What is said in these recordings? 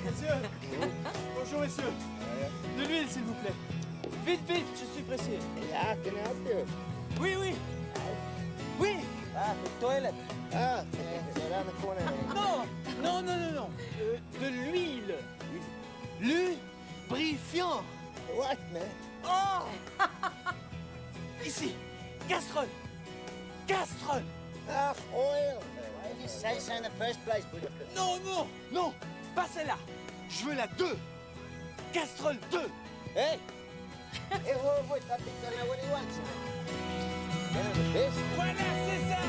Monsieur. Bonjour, messieurs. De l'huile, s'il vous plaît. Vite, vite, je suis pressé. Ja, can I help you? Oui, oui. Oui. The toilet. Around the corner. Non, non, non, non, non. De l'huile. Lubrifiant. What, man? Oh. Ici. Casserole. Casserole. Oil. Why did you say so in the first place, Budapest? Non, non, non. Pas celle-là. Je veux la 2. Casserole 2. Hey! Hey, wait, I think I know what he wants. Voilà, c'est ça.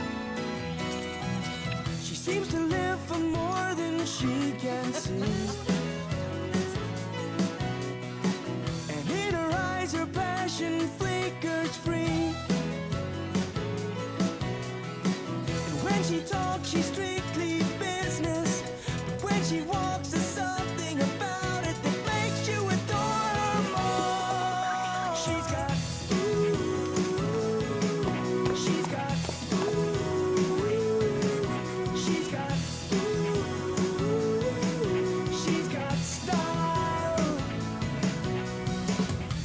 She seems to live for more than she can see. And in her eyes, her passion flickers free. And when she talks, she's strictly business. But when she walks, there's something about it that makes you adore her more. She's got she's got she's got she's got style.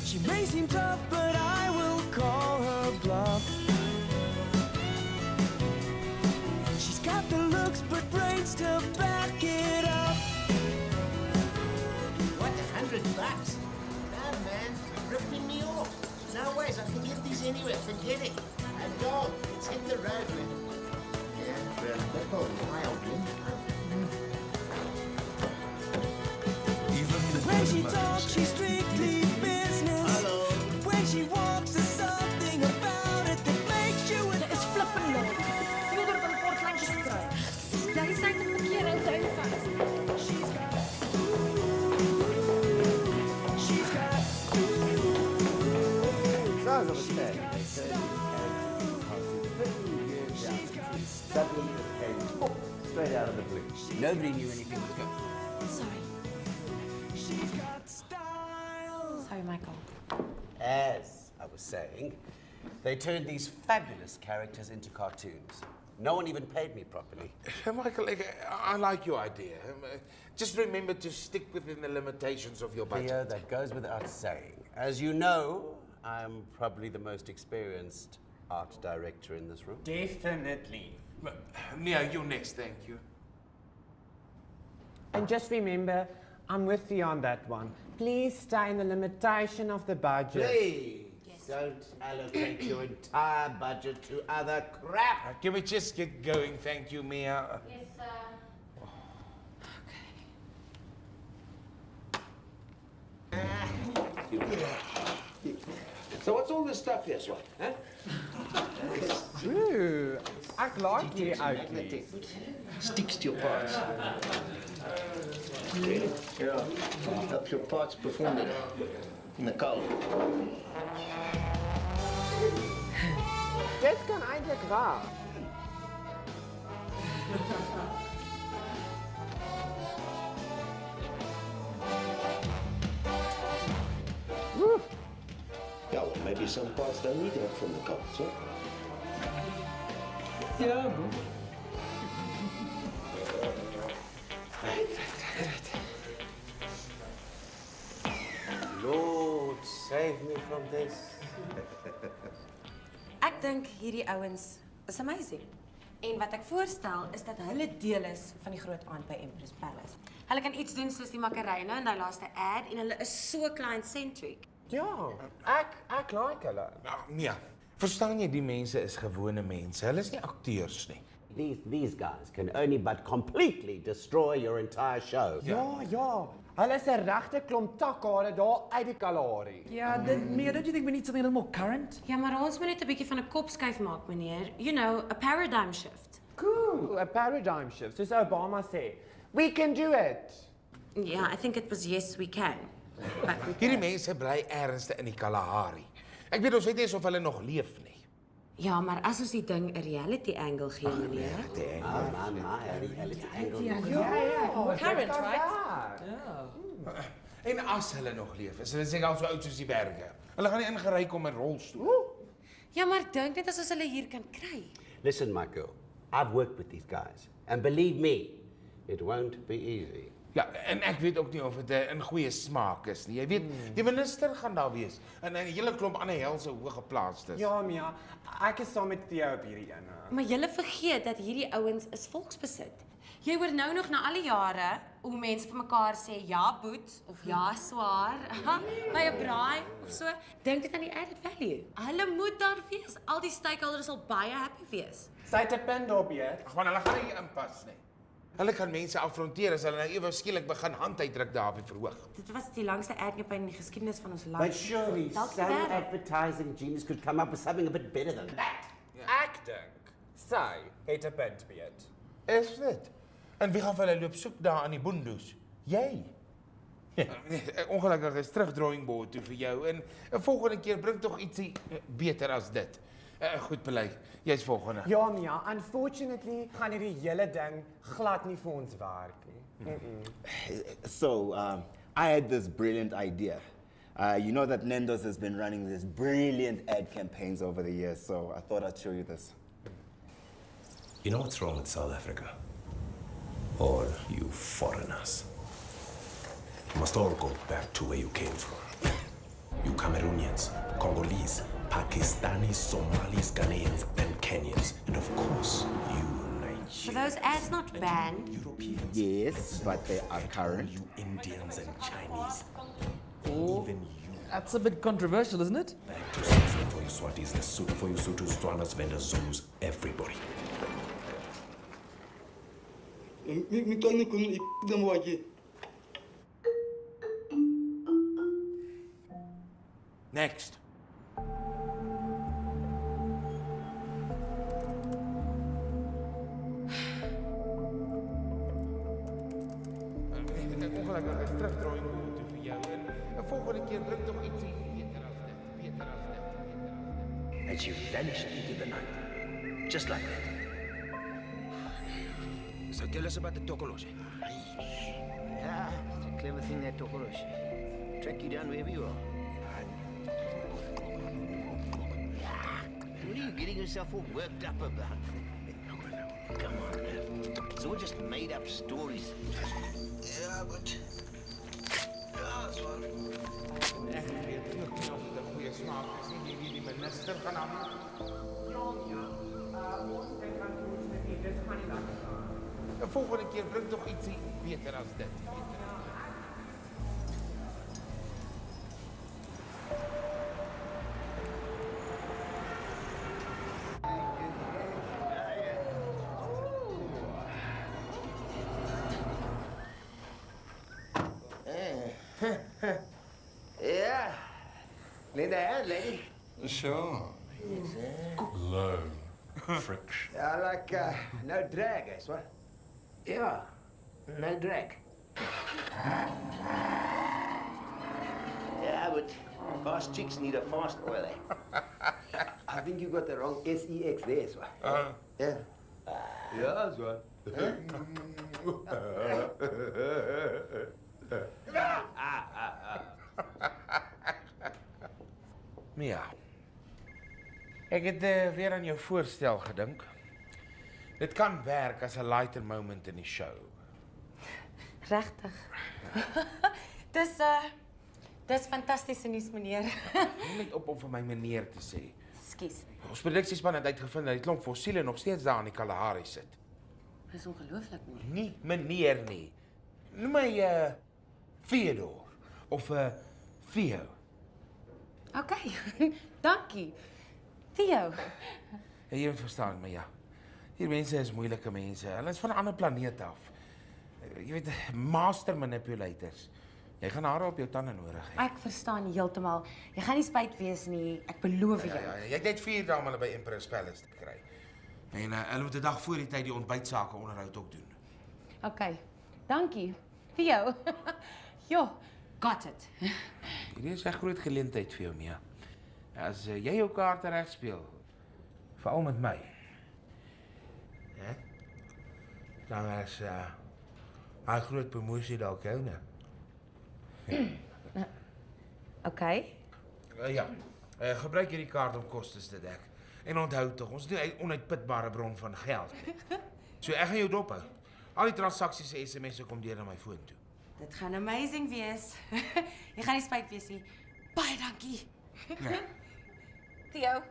She may seem tough, but I will call her bluff. She's got the looks, but brains to back it up. What, $100? No, man, you're ripping me off. No ways, I can get these anywhere. Forget it. A dog, it's hit the road, man. Yeah, for a little while, When she talks, she's strictly business. Hello. When she walks, there's something about it that makes you Dit is flippend leuk. Vroeger dan portlandjies kry. Jy sê dit verkeer ou duim vas. She's got she's got Sounds of a stag. Suddenly it came straight out of the blue. Nobody knew anything was going on. Sorry. she's got style. Sorry, Michael. As I was saying, they turned these fabulous characters into cartoons. No one even paid me properly. Michael, I like your idea. Just remember to stick within the limitations of your budget. Theo, that goes without saying. As you know, I'm probably the most experienced art director in this room. Definitely. Nia, you next, thank you. And just remember, I'm with you on that one. Please stay in the limitation of the budget. Please don't allocate your entire budget to other crap. Can we just get going, thank you, Mia? Yes, So what's all this stuff here, Swat? Huh? Ooh, ek like hierdie outfit. Sticks to your parts. Really? Yeah. Helps your parts perform better in the cold. Dit kan eintlik waar. Yeah, well, maybe some parts don't need help from the cold, so. Lord, save me from this. Ek dink hierdie ouens is amazing. En wat ek voorstel is dat hulle deel is van die groot aand by Empress Palace. Hulle kan iets doen soos die Macarena in daai laaste ad en hulle is so client-centric. Ja, ek like hulle. Nou, Mia, verstaan jy, die mense is gewone mense. Hulle is nie akteurs nie. These guys can only but completely destroy your entire show. Ja. Hulle is 'n regte klomp takkare daar uit die Kalahari. Ja, Mia, don't you think we need something a little more current? Ja, maar ons moet net 'n bietjie van 'n kopskuif maak, meneer. You know, a paradigm shift. Cool, a paradigm shift, soos Obama sê. We can do it. Yeah, I think it was yes we can. But Hierdie mense bly ernstig in die Kalahari. Ek weet ons weet nie eens of hulle nog leef nie. ja, maar as ons die ding 'n reality angle gee, meneer. Reality angle. Ja, Current, right? En as hulle nog leef, is hulle seker al so oud soos die berge. Hulle gaan nie ingery kom in rolstoel. Ja, maar dink net as ons hulle hier kan kry. Listen, my girl. I've worked with these guys, and believe me, it won't be easy. Ja, en ek weet ook nie of dit in goeie smaak is nie. Jy weet, die minister gaan daar wees en 'n hele klomp ander helse hoëgeplaastes. Ja, Mia, ek is saam met Theo op hierdie ene. Maar julle vergeet dat hierdie ouens is volksbesit. Jy hoor nou nog na al die jare hoe mense vir mekaar sê ja boet of ja swaar by 'n braai of so. Dink dit aan die added value. Hulle moet daar wees. Al die stakeholders sal baie happy wees. Sy het 'n punt op hier. Ag man, hulle gaan nie inpas nie. Hulle kan mense afronteer as hulle nou ewe skielik begin handuitdruk daar op die verhoog. Dit was die langste ad-campaign in die geskiedenis van ons land. But surely Dalk some die derde. advertising genius could come up with something a bit better than that. Ek dink sy het 'n punt, Piet. Is dit? En wie gaan vir hulle loop soek daar aan die boondoes? Jy. Ja. Ongelukkig is terug drawing board toe vir jou en 'n volgende keer bring tog ietsie beter as dit. Goed beleid. Jy's volgende. Ja, Mia, unfortunately gaan hierdie hele ding glad nie vir ons werk nie. So, I had this brilliant idea. You know that Nando's has been running these brilliant ad campaigns over the years, so I thought I'd show you this. You know what's wrong with South Africa? All you foreigners. You must all go back to where you came from. You Cameroonians, Congolese, Pakistanis, Somalis, Ghanaians, and Kenyans. And of course, you For those ads not banned. Europeans. Yes, but they are current. You Indians and Chinese. Oh, Even you. that's a bit controversial, isn't it? Back to Lesotho for you Swatis, Lesotho for you Sotos, Tswanas, Vendas, Zulus, everybody. Next. Ongelukkig is terug drawing board toe vir jou en 'n volgende keer bring tog ietsie beter as dit, beter as dit, beter as dit. And she vanished into the night. Just like that. So tell us about the Tokoloshi. Yeah, it's a clever thing, that Tokoroshi. Track you down wherever you are. What are you getting yourself all worked up about? Come on, it's all just made up stories. Yeah, but... Yeah, that's one. Ek weet ook nie of dit 'n goeie smaak is nie, wie die minister gaan aan. Ja, Mia, ons dink unfortunately dit gaan nie lekker gaan. 'n Volgende keer bring tog ietsie beter as dit. Yeah. Lend a hand, lady. Sure. Low friction. Yeah, like, no drag, I swear. Yeah, no drag. Yeah, but fast chicks need a fast oil, eh? I think you got the wrong SEX there, swear. Yeah. Yeah, that's right. Mia. Ek het weer aan jou voorstel gedink. Dit kan werk as 'n lighter moment in die show. Regtig. Dis fantastiese nuus, meneer. Jy net op om vir my meneer te sê. Skus. Ons produksiespan het uitgevind dat die klomp fossiele nog steeds daar in die Kalahari sit. Dis ongelooflik nie. Nie meneer nie. Noem my Theodore of Theo. Okay. Dankie. Theo. Ja, jy verstaan my, ja. Hier mense is moeilike mense. Hulle is van 'n ander planeet af. Jy weet, master manipulators. Jy gaan hare op jou tande nodig hê. Ek verstaan heeltemal. Jy gaan nie spyt wees nie. Ek beloof jou. Ja, jy het net 4 dae om hulle by Empress Palace te kry. En hulle moet 'n dag voor die tyd die ontbytsake onderhoud ook doen. Okay. Dankie. Theo. Jo, got it. Hierdie is 'n groot geleentheid vir jou, Mia. As jy jou kaarte reg speel, veral met my. Hè? Dan is hy groot promosie dalk joune. Okay. Ja. Gebruik hierdie kaart om kostes te dek. En onthou tog, ons is nie 'n onuitputbare bron van geld nie. So ek gaan jou dophou. Al die transaksies en SMS'e kom deur na my foon toe. Dit gaan amazing wees. Jy gaan nie spyt wees nie. Baie dankie. Ja. Theo.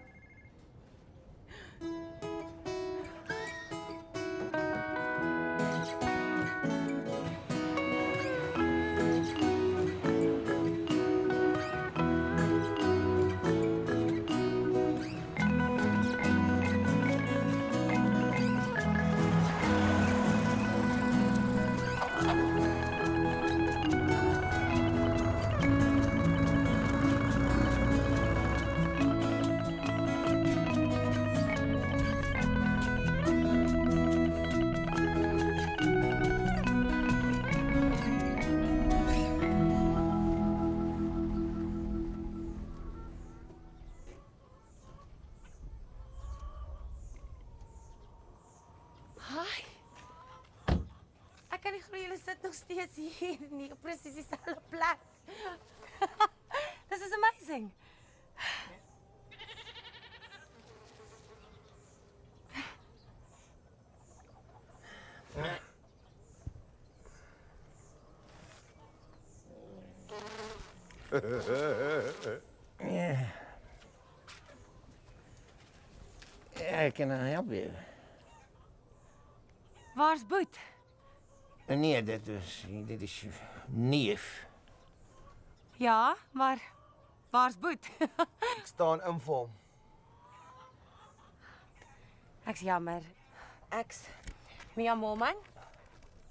Hi. Ek kan nie glo julle sit nog steeds hier nie, op presies dieselfde plek. This is amazing. Yeah, can I help you? Waar's Boet? Nee, dit is neef. Ja, maar waar's Boet? Ek staan in vir hom. Ek's jammer. Ek's Mia Moman.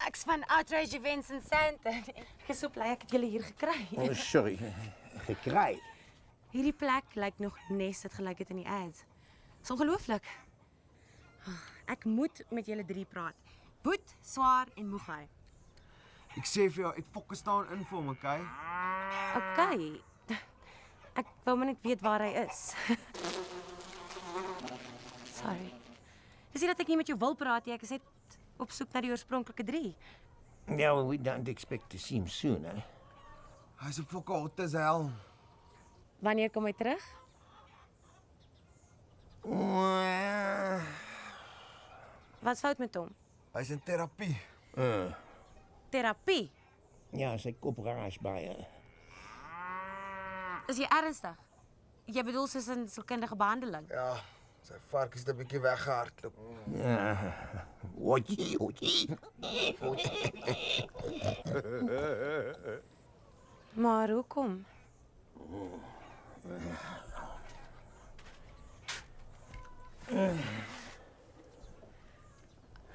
Ek's van Outrage Events in Sandton. Ek is so bly ek het julle hier gekry. Oh, sorry, gekry. Hierdie plek lyk nog nes dit gelyk het in die ads. Dis ongelooflik. Ek moet met julle drie praat. Boet, Swaar en Moegai. Ek sê vir jou, ek fokus staan in vir hom, okay? Okay. Ek wou maar net weet waar hy is. Sorry. Dis nie dat ek nie met jou wil praat nie, ek is net op soek na die oorspronklike drie. Yeah, well, we don't expect to see him soon, eh? Hy's op fokke hot as hel. Wanneer kom hy terug? Wat's fout met hom? Hy's in terapie. Terapie? Ja, sy kop raas baie. Is jy ernstig? Jy bedoel soos in sielkundige behandeling? Ja, sy varkies het 'n bietjie weggehardloop. Ja. Oei. Maar hoekom?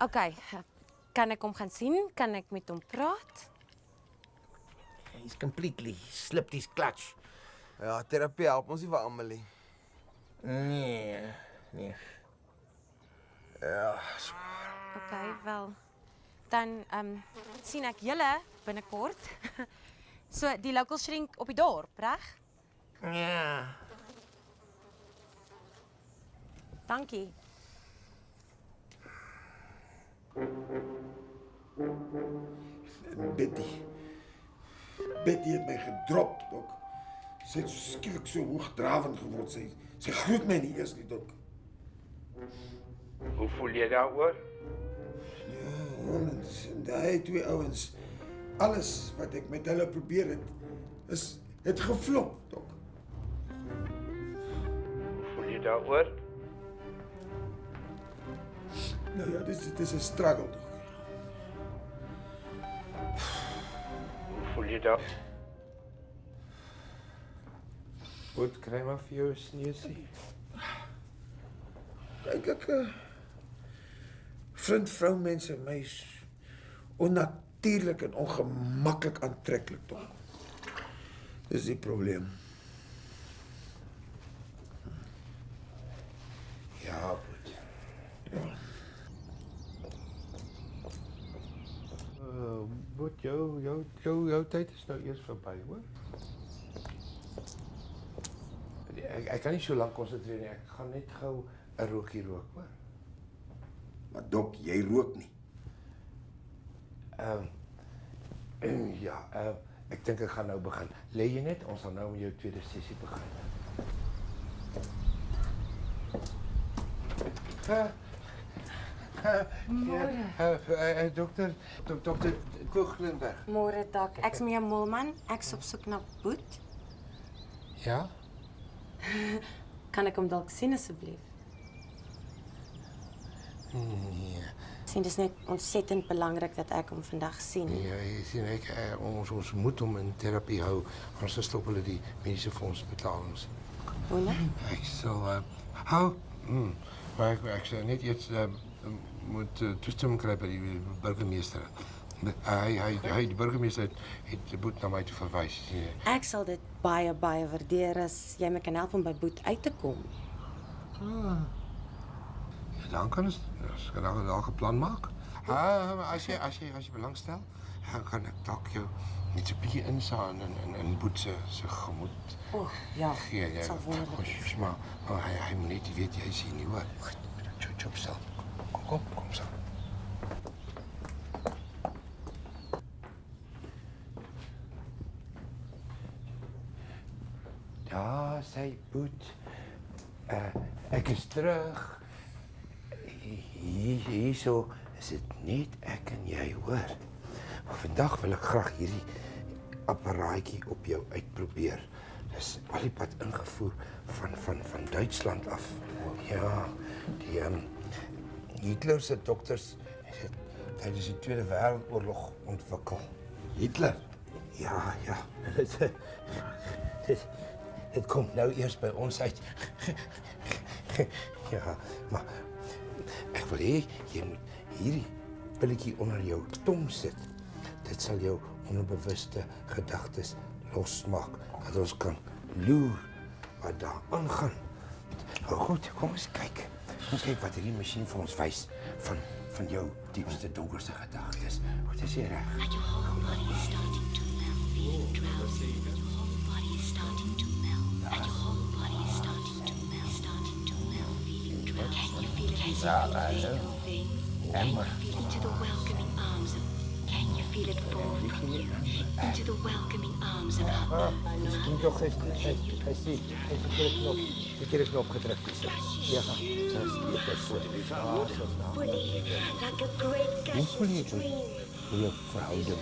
Okay, kan ek hom gaan sien? Kan ek met hom praat? He's completely slipped his clutch. Ja, terapie help ons nie vir Amelie. Nee. Ja, Okay, wel. Dan sien ek julle binnekort. So die local shrink op die dorp, reg? Ja. Dankie. Betty het my gedrop, dok. Sy het skielik so hoogdravend geword. Sy groet my nie eers nie, dok. Hoe voel jy daaroor? Ja, en daai twee ouens, alles wat ek met hulle probeer het geflop, dok. Hoe voel jy daaroor? Nou ja, dit is 'n struggle, dok. Hoe voel jy daar? Wat kry maar vir jou 'n sneusie? Kyk ek vriend vrou mense my is onnatuurlik en ongemaklik aantreklik, dok. Dis die probleem. Ja, goed. Ja. Wat jou tyd is nou eers verby, hoor. Ek kan nie so lank konsentreer nie. Ek gaan net gou 'n rookie rook, hoor. Maar dok, jy rook nie. Ek dink ek gaan nou begin. Lê jy net, ons gaan nou met jou tweede sessie begin. Môre. Dokter Koeglenberg. Môre, Dok. Ek's Mia Molman. Ek's op soek na Boet. Ja? Kan ek hom dalk sien asseblief? Nee. Sien, dis net ontsettend belangrik dat ek hom vandag sien. Ja, jy sien ons moet hom in terapie hou, anders stop hulle die mediese fondsbetalings. Hoe nou? Ek sal hou. Maar ek sal net eers moet toestemming kry by die burgemeester. Die burgemeester het die Boet na my toe verwys. Ek sal dit baie waardeer as jy my kan help om by Boet uit te kom. Dan kan ons dalk 'n plan maak. As jy belangstel, dan kan ek dalk jou net 'n bietjie insaan in Boet se gemoed. Ja. Dit sal wonderlik wees. Maar hy moet net weet jy sien nie hoor. Chop self. Kom so. Daar sê Boet. Ek is terug. Hierso is dit net ek en jy hoor. Maar vandag wil ek graag hierdie apparaatjie op jou uitprobeer. Dis al die pad ingevoer van Duitsland af. Ja, die Hitler se dokters het tydens die Tweede Wêreldoorlog ontwikkel. Hitler? Ja. Dit kom nou eers by ons uit. Ja, maar ek wil hê jy moet hierdie pilletjie onder jou tong sit. Dit sal jou onderbewuste gedagtes losmaak, dat ons kan loer wat daar aangaan. Nou goed, kom eens kyk. Ons kyk wat hierdie masjien vir ons wys van jou diepste donkerste gedagtes. Goed, is jy reg? And your whole body is starting to melt, feeling drowsy. Your whole body is starting to melt. And your whole body is starting to melt, feeling drowsy. Can you feel it? Can you feel it? Into the welcoming arms of. Can you feel it fall from you into the welcoming arms of her? Misschien toch hij verkeerde knop gedrukt. Ja, dat is goed. Like a great Hoe voel je het? Hoe je verhouding?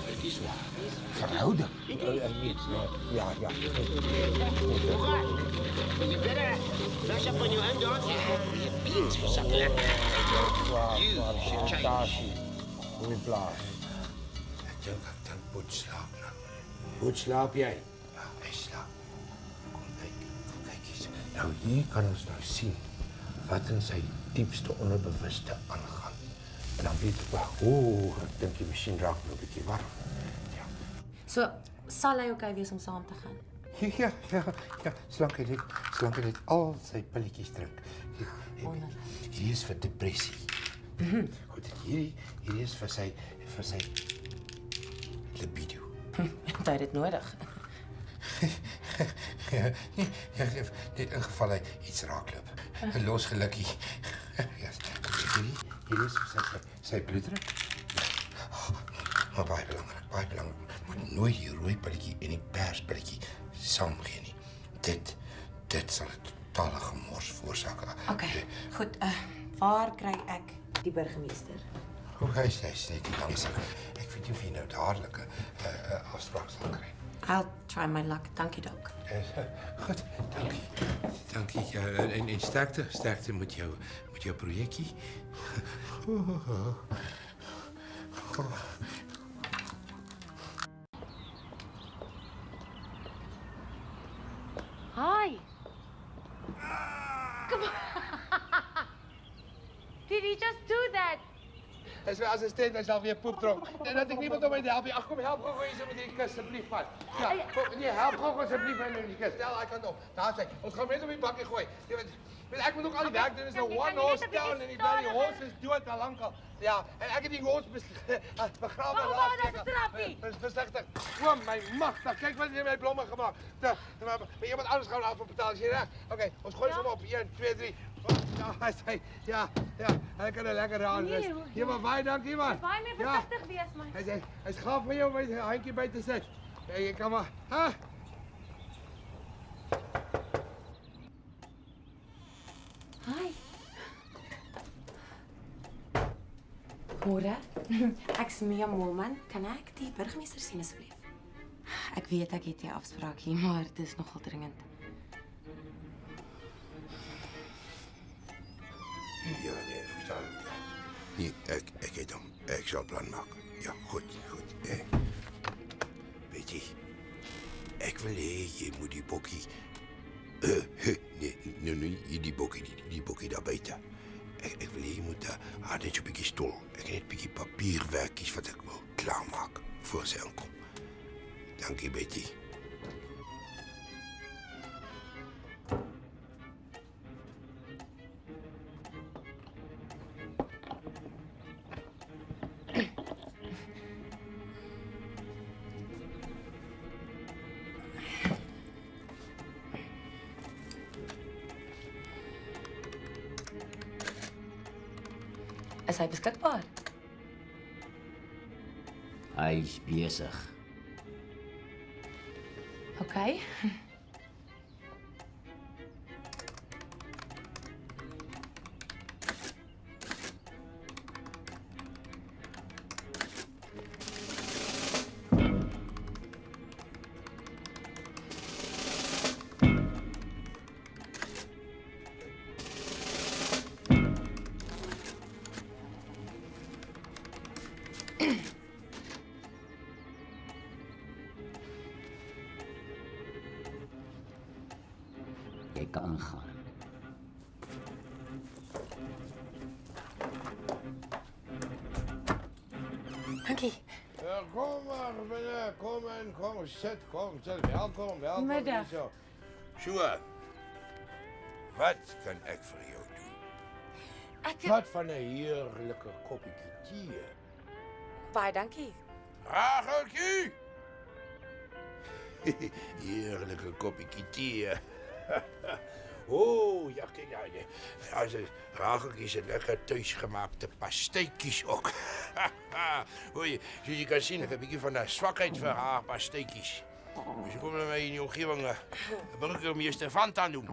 Verhouding? Ja. You better flash up on your own dog. Your beans for something like that. You should change. Hoe blaas. Ek dink ek dan Boet slaap nou. Boet slaap jy? Ja, hy slaap. Kom kyk eens. Nou hier kan ons nou sien wat in sy diepste onderbewuste aangaan. En dan weet ek, ek dink die masjien raak nou 'n bietjie warm. Ja. So, sal hy okay wees om saam te gaan? Ja, solank hy net al sy pilletjies drink. Hierdie is vir depressie. Goed, hierdie is vir sy libido. Het hy dit nodig? Net in geval hy iets raakloop. 'n Los gelukkie. Ja, hierdie is vir sy bloeddruk. Maar baie belangrik. Moet nooit die rooi pilletjie en die pers pilletjie saamgee nie. Dit sal 'n totale gemors veroorsaak. Okay, goed. Waar kry ek die burgemeester? Hy is net die langste. Ek weet nie of jy nou dadelik 'n afspraak sal kry. I'll try my luck. Dankie, Doc. Goed, dankie. En sterkte met jou projekkie. Hi. Come on. Did he just do that? Is my assistent, hy sal weer poep trok. En dat ek niemand om my te help nie. Ag kom, help gou eens met die kus asseblief man. Ja, help gou asseblief met die kus. Stel, hy kan op. Daar sê, ons gaan net op die bakkie gooi. Jy weet ek moet ook al die werk doen. Dis 'n one horse town en die bloody horse is dood al lankal. Ja, en ek het die horse begrawe laas week. Versigtig. O my magtig, kyk wat jy my blomme gemaak. Maar iemand anders gaan af betaal as jy reg. Okay, ons gooi sommer op 1 2 3. Ja, hy kan 'n lekker aan rus. Ja, maar baie dankie man. Baie meer versigtig wees man. Hy's gaaf vir jou om 'n handjie by te sit. Jy kan maar, hè? Hi. Môre. Ek's Mia Molman. Kan ek die burgemeester sien asseblief? Ek weet ek het 'n afspraak hier, maar dit is nogal dringend. Ja, nee, verstaan. Nee, ek het hom. Ek sal plan maak. Ja, goed. Weet jy, ek wil hê jy moet die bokkie... nee, die bokkie daar buite. Ek wil hê jy moet haar net 'n bietjie stol. Ek het 'n bietjie papierwerkies wat ek wil klaarmaak voor sy aankom. Dankie, Betty. Is hy beskikbaar? Hy's besig. Okay. Jy kan gaan. Dankie. Ja, kom maar binnen, kom, zit, welkom. Middag. Zo. Sjoe, wat kan ik voor jou doen? Wat van een heerlijke kopje thee. Baie dankie. Rageltje! Heerlijke kopje thee. Oh, ja, kijk nou. Als het rageltjes en lekker thuisgemaakte pasteitjes ook. Hoor zoals je kan zien, ik heb een beetje van de zwakheid voor haar pasteitjes. Dus ik kom naar mij in die omgeving burgemeester Fanta doen.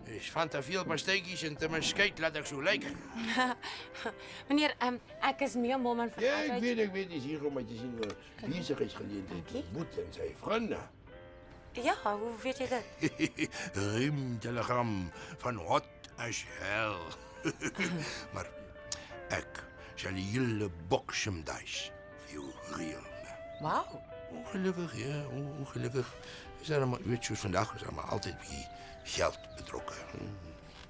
Dus Fanta veel pasteitjes en te mijn skate laat ik zo lijken. Meneer, ek is Mia Molman van Ja, ik weet, het is hier om te zien bezigheidsgelegenheid moet en zijn vrienden. Ja, hoe weet jy dit? Riemtelegram van hot as hell. Maar ek sal die hele boksemduis vir jou reël. Wauw. Ongelukkig, ja, ongelukkig. Is er maar, weet soos vandag is er maar altyd bietjie geld betrokke.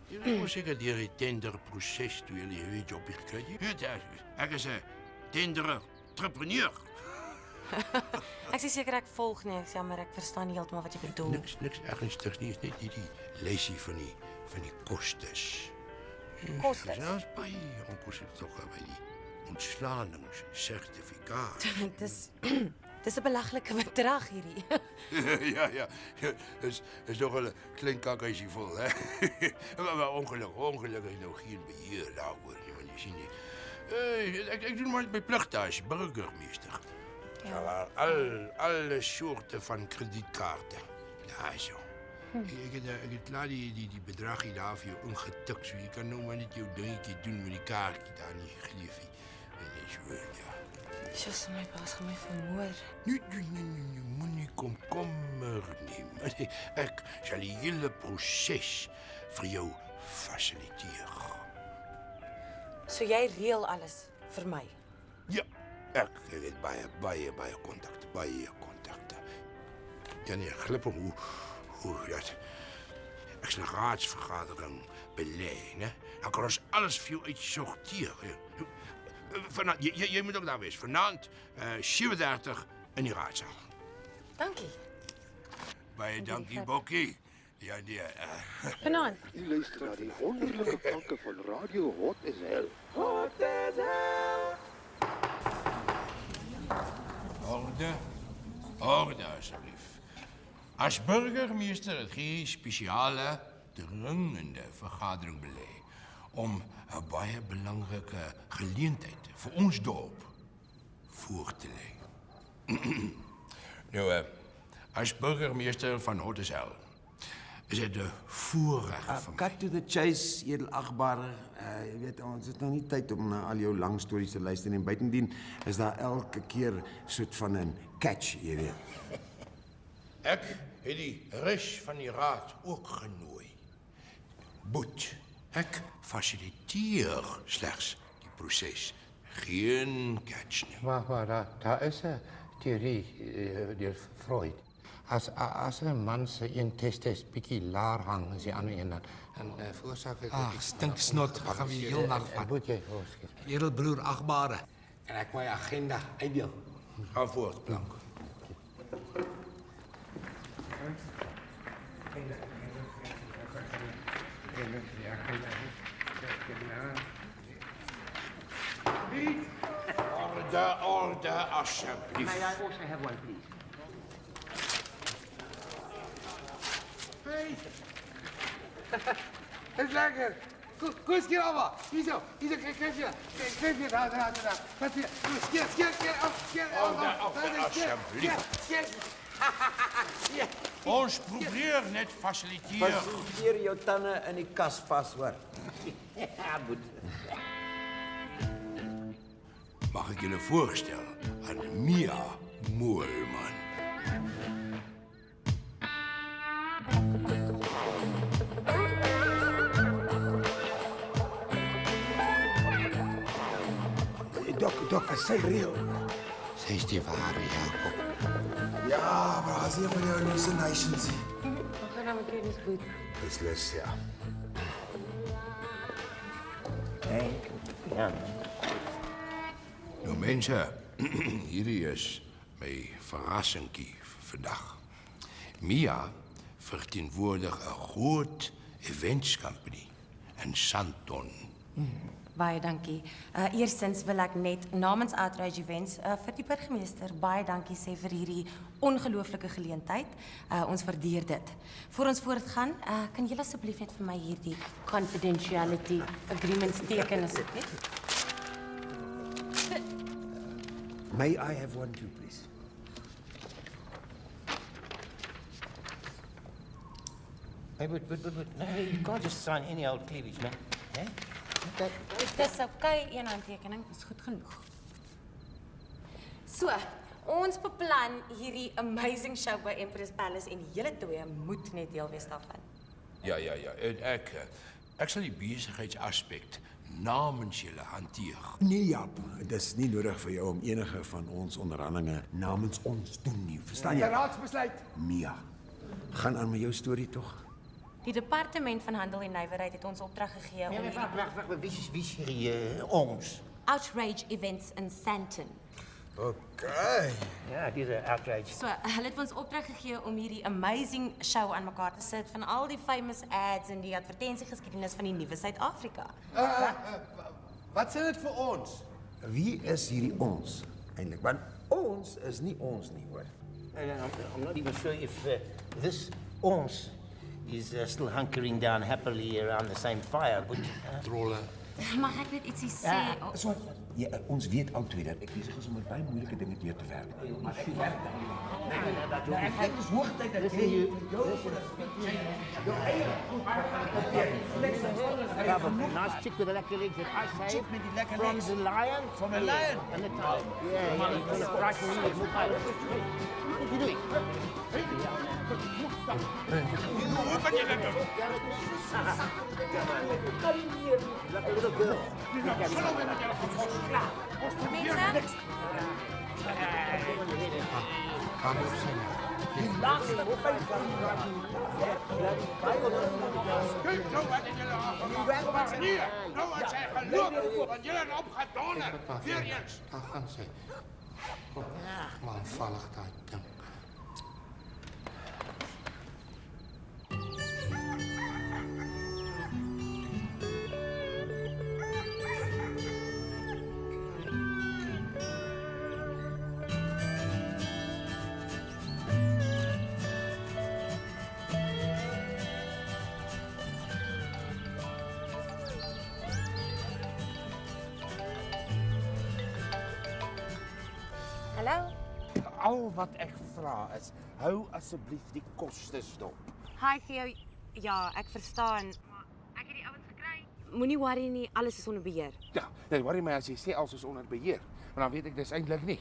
Jy moet seker deur die tenderproses toe jy weet job gekry het. Weet jy, ek is 'n tender-entrepreneur. Ek sê seker ek volg nie, ek jammer, ek verstaan nie heeltemal wat jy bedoel. Niks ernstigs nie, is net die lysie van die kostes. Kostes? Ja, is baie onkoste betrokke by die ontslaaningssertifikaat. Dis 'n belaglike bedrag hierdie. ja, is nog 'n klein kakhuisie vol, hè. Maar ongelukkig nou geen beheer daaroor nie, want jy sien nie. Ek doen maar my pligte as burgemeester. Ja. Alle soorten van kredietkaarten. Ja, zo. Ik heb klaar die bedragen daar voor jou ingetikt. So je kan nou maar niet jouw dingetje doen met die kaartje daar niet geliefd. Ja. Sus, my baas gaan my vermoor. Nee, moenie komkommer nie. Ek sal die hele proses vir jou fasiliteer. So jy reël alles vir my? Ja, ek het baie kontakte. Ja nee, glip om hoe dat. Ek sal 'n raadsvergadering belê, né? Dan kan ons alles vir jou uitsorteer. Vanaand, jy moet ook daar wees. Vanaand 37 in die raadsaal. Dankie. Baie dankie, Bokkie. Ja, nee. Vanaand. U luister naar die wonderlijke klanken van Radio Hot as Hell. Hot as hell. Orde alsjeblieft. Als burgemeester het geen speciale, dringende vergadering belê om 'n baie belangrike geleentheid vir ons dorp voor te lê. Nou, als burgemeester van Hot as Hell is dit 'n voorreg vir my. Cut to the chase, edelagbare. Jy weet, ons het nou nie tyd om na al jou lang stories te luister nie. Buitendien is daar elke keer soort van 'n catch, jy weet. Ek het die res van die raad ook genooi. Boet, ek fasiliteer slegs die proses. Geen catch nie. Maar daar is 'n teorie deur Freud. As 'n man se een testes bietjie laer hang as die ander een dan veroorsaak dit Stinksnot, gaan we heel nag van. Moet jy voorskiet. Edelbroer agbare. En ek my agenda uitdeel. Gaan voort, Plank. Orde, alsjeblieft. May I also have one, please? Hey! Het is lekker. Koos, keer allemaal. Hier zo, krijg je. Daar. Dat hier. Keer Orde, alsjeblieft. Ons probeer net faciliteren. Faciliteer jou tanden in die kas vas, hoor. Ja, moet. Mag ik jullie voorstellen aan Mia Moorman? Dok, is sy real? Sy is die ware Jakob. Ja, maar as jy van jou hallucinations sien. Wat gaan nou met kennisboet? Beslis, ja. Ja. Nou mensen, hierdie is my verrassingkie vandag. Mia verteenwoordig 'n groot events company in Sandton. Baie dankie. Eerstens wil ek net namens Outrage Events vir die burgemeester baie dankie sê vir hierdie ongelooflike geleentheid. Ons waardeer dit. Voor ons voortgaan, kan julle asseblief net vir my hierdie confidentiality agreements teken asseblief? May I have one too, please? Hey, but no, you can't just sign any old cleavage, man. Eh? Dis okay, een handtekening is goed genoeg. So, ons beplan hierdie amazing show by Empress Palace en julle twee moet net deel wees daarvan. Ja, en ek sal die besigheidsaspek namens julle hanteer. Nee, Jaap, dit is nie nodig vir jou om enige van ons onderhandelinge namens ons doen nie. Verstaan jy? raadsbesluit. Mia, gaan aan met jou storie tog. Die departement van handel en nywerheid het ons opdrag gegee om Wacht, wie is hier ons? Outrage Events in Sandton. Okay. Ja, diese outrage. So, hulle het ons opdrag gegee om hierdie amazing show aan mekaar te sit van al die famous ads en die advertensiegeskiedenis van die nuwe Suid-Afrika. Wat sê dit vir ons? Wie is hierdie ons eintlik? Want ons is nie ons nie, hoor. I'm not even sure if this ons is still hunkering down happily around the same fire, but... Trolle. Mag ek net ietsie sê? So, ja, ons weet al twee dat ek besig is om met baie moeilike dinge deur te werk. Maar sy werk dan. Ek is hoogtyd dat jy jou eie nice chick with the lekker legs that I saved from the lion. From a lion? And the tiger. Yeah, you're going to frighten me with my... What are you doing? Hoe kan jy dit doen? Like a little girl. Kijk, nou wat jullie aan. Hier, nou wat zij gelopen, want jullie zijn opgedonderd. Weer eens. Daar gaan sy. Man, vallig daai ding. Hallo? Al wat ek vra is, hou asseblief die kostes dop. Hi Theo. Ja, ek verstaan. Maar ek het die ouens gekry. Moenie worry nie, alles is onder beheer. Ja, nee, worry my as jy sê alles is onder beheer. Want dan weet ek dis eintlik nie.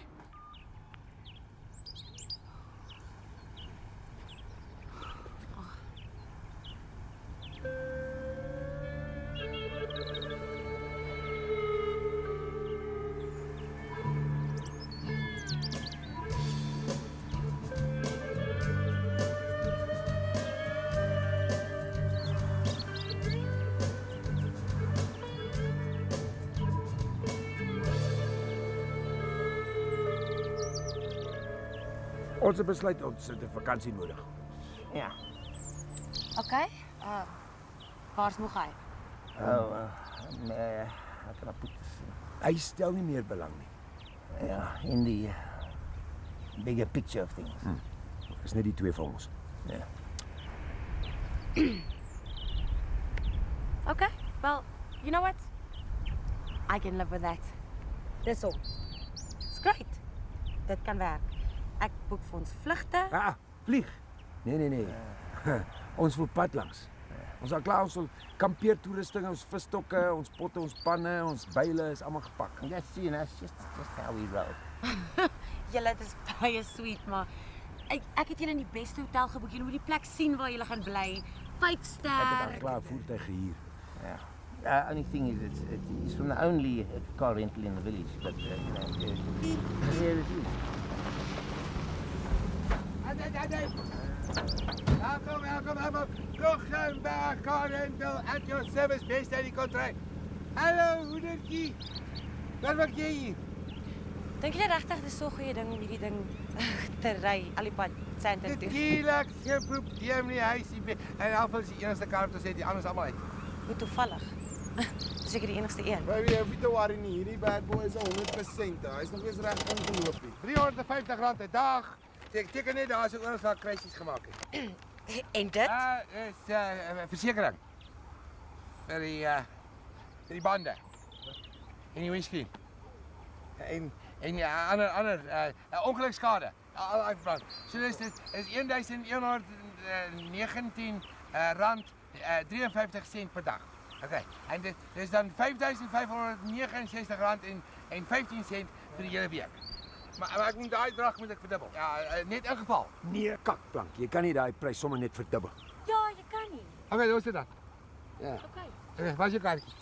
Ons het besluit ons het 'n vakansie nodig. Ja. Okay. Waar's nog hy? Nee, ek kan put. Hy stel nie meer belang nie. Ja, in die bigger picture of things. Dis net die twee van ons. Ja. Okay. Well, you know what? I can live with that. Dis al. It's great. Dit kan werk. Ek boek vir ons vlugte. Vlieg. Nee. Ons wil pad langs. Ons al klaar, ons wil kampeertoerusting, ons visstokke, ons potte, ons panne, ons byle is almal gepak. That's just how we roll. Julle, dit is baie sweet, maar ek het julle in die beste hotel geboek. Julle moet die plek sien waar julle gaan bly. 5 ster. Ek het al klaar voertuig gehuur. Yeah. Only thing is, it's from the only car rental in the village, but here it is. Welkom. Rochenberg Car Rental at your service, based on the contract. Hallo, hoedertjie. Wat maak jy hier? Dink jy regtig dis so 'n goeie ding om hierdie ding te ry al die pad Sandton toe? Natuurlik, geen probleem nie, hy is die en almal is die enigste kar om te sê die anders almal uit. Hoe toevallig. Seker die enigste een. Baby, jy hoef nie te worry nie, hierdie bad boy is 100%. Hy's nog eens reg om te loop nie. R350 'n dag. Ek teken net daar is oorals waar krisis gemaak het. En dit? Is versekering. Vir die bande. En die whisky. En ander ongelukskade. Al uitbrand. So dis dit is R1119 rand 53 sent per dag. Okay. En dit is dan R5569 rand en 15 sent vir die hele week. Maar ek moet daai bedrag verdubbel. Ja, net in geval. Nee, kakplank. Jy kan nie daai prys sommer net verdubbel. Ja, jy kan nie. Okay, hoe is dit dan? Ja. Okay, waar is jou kaartjie?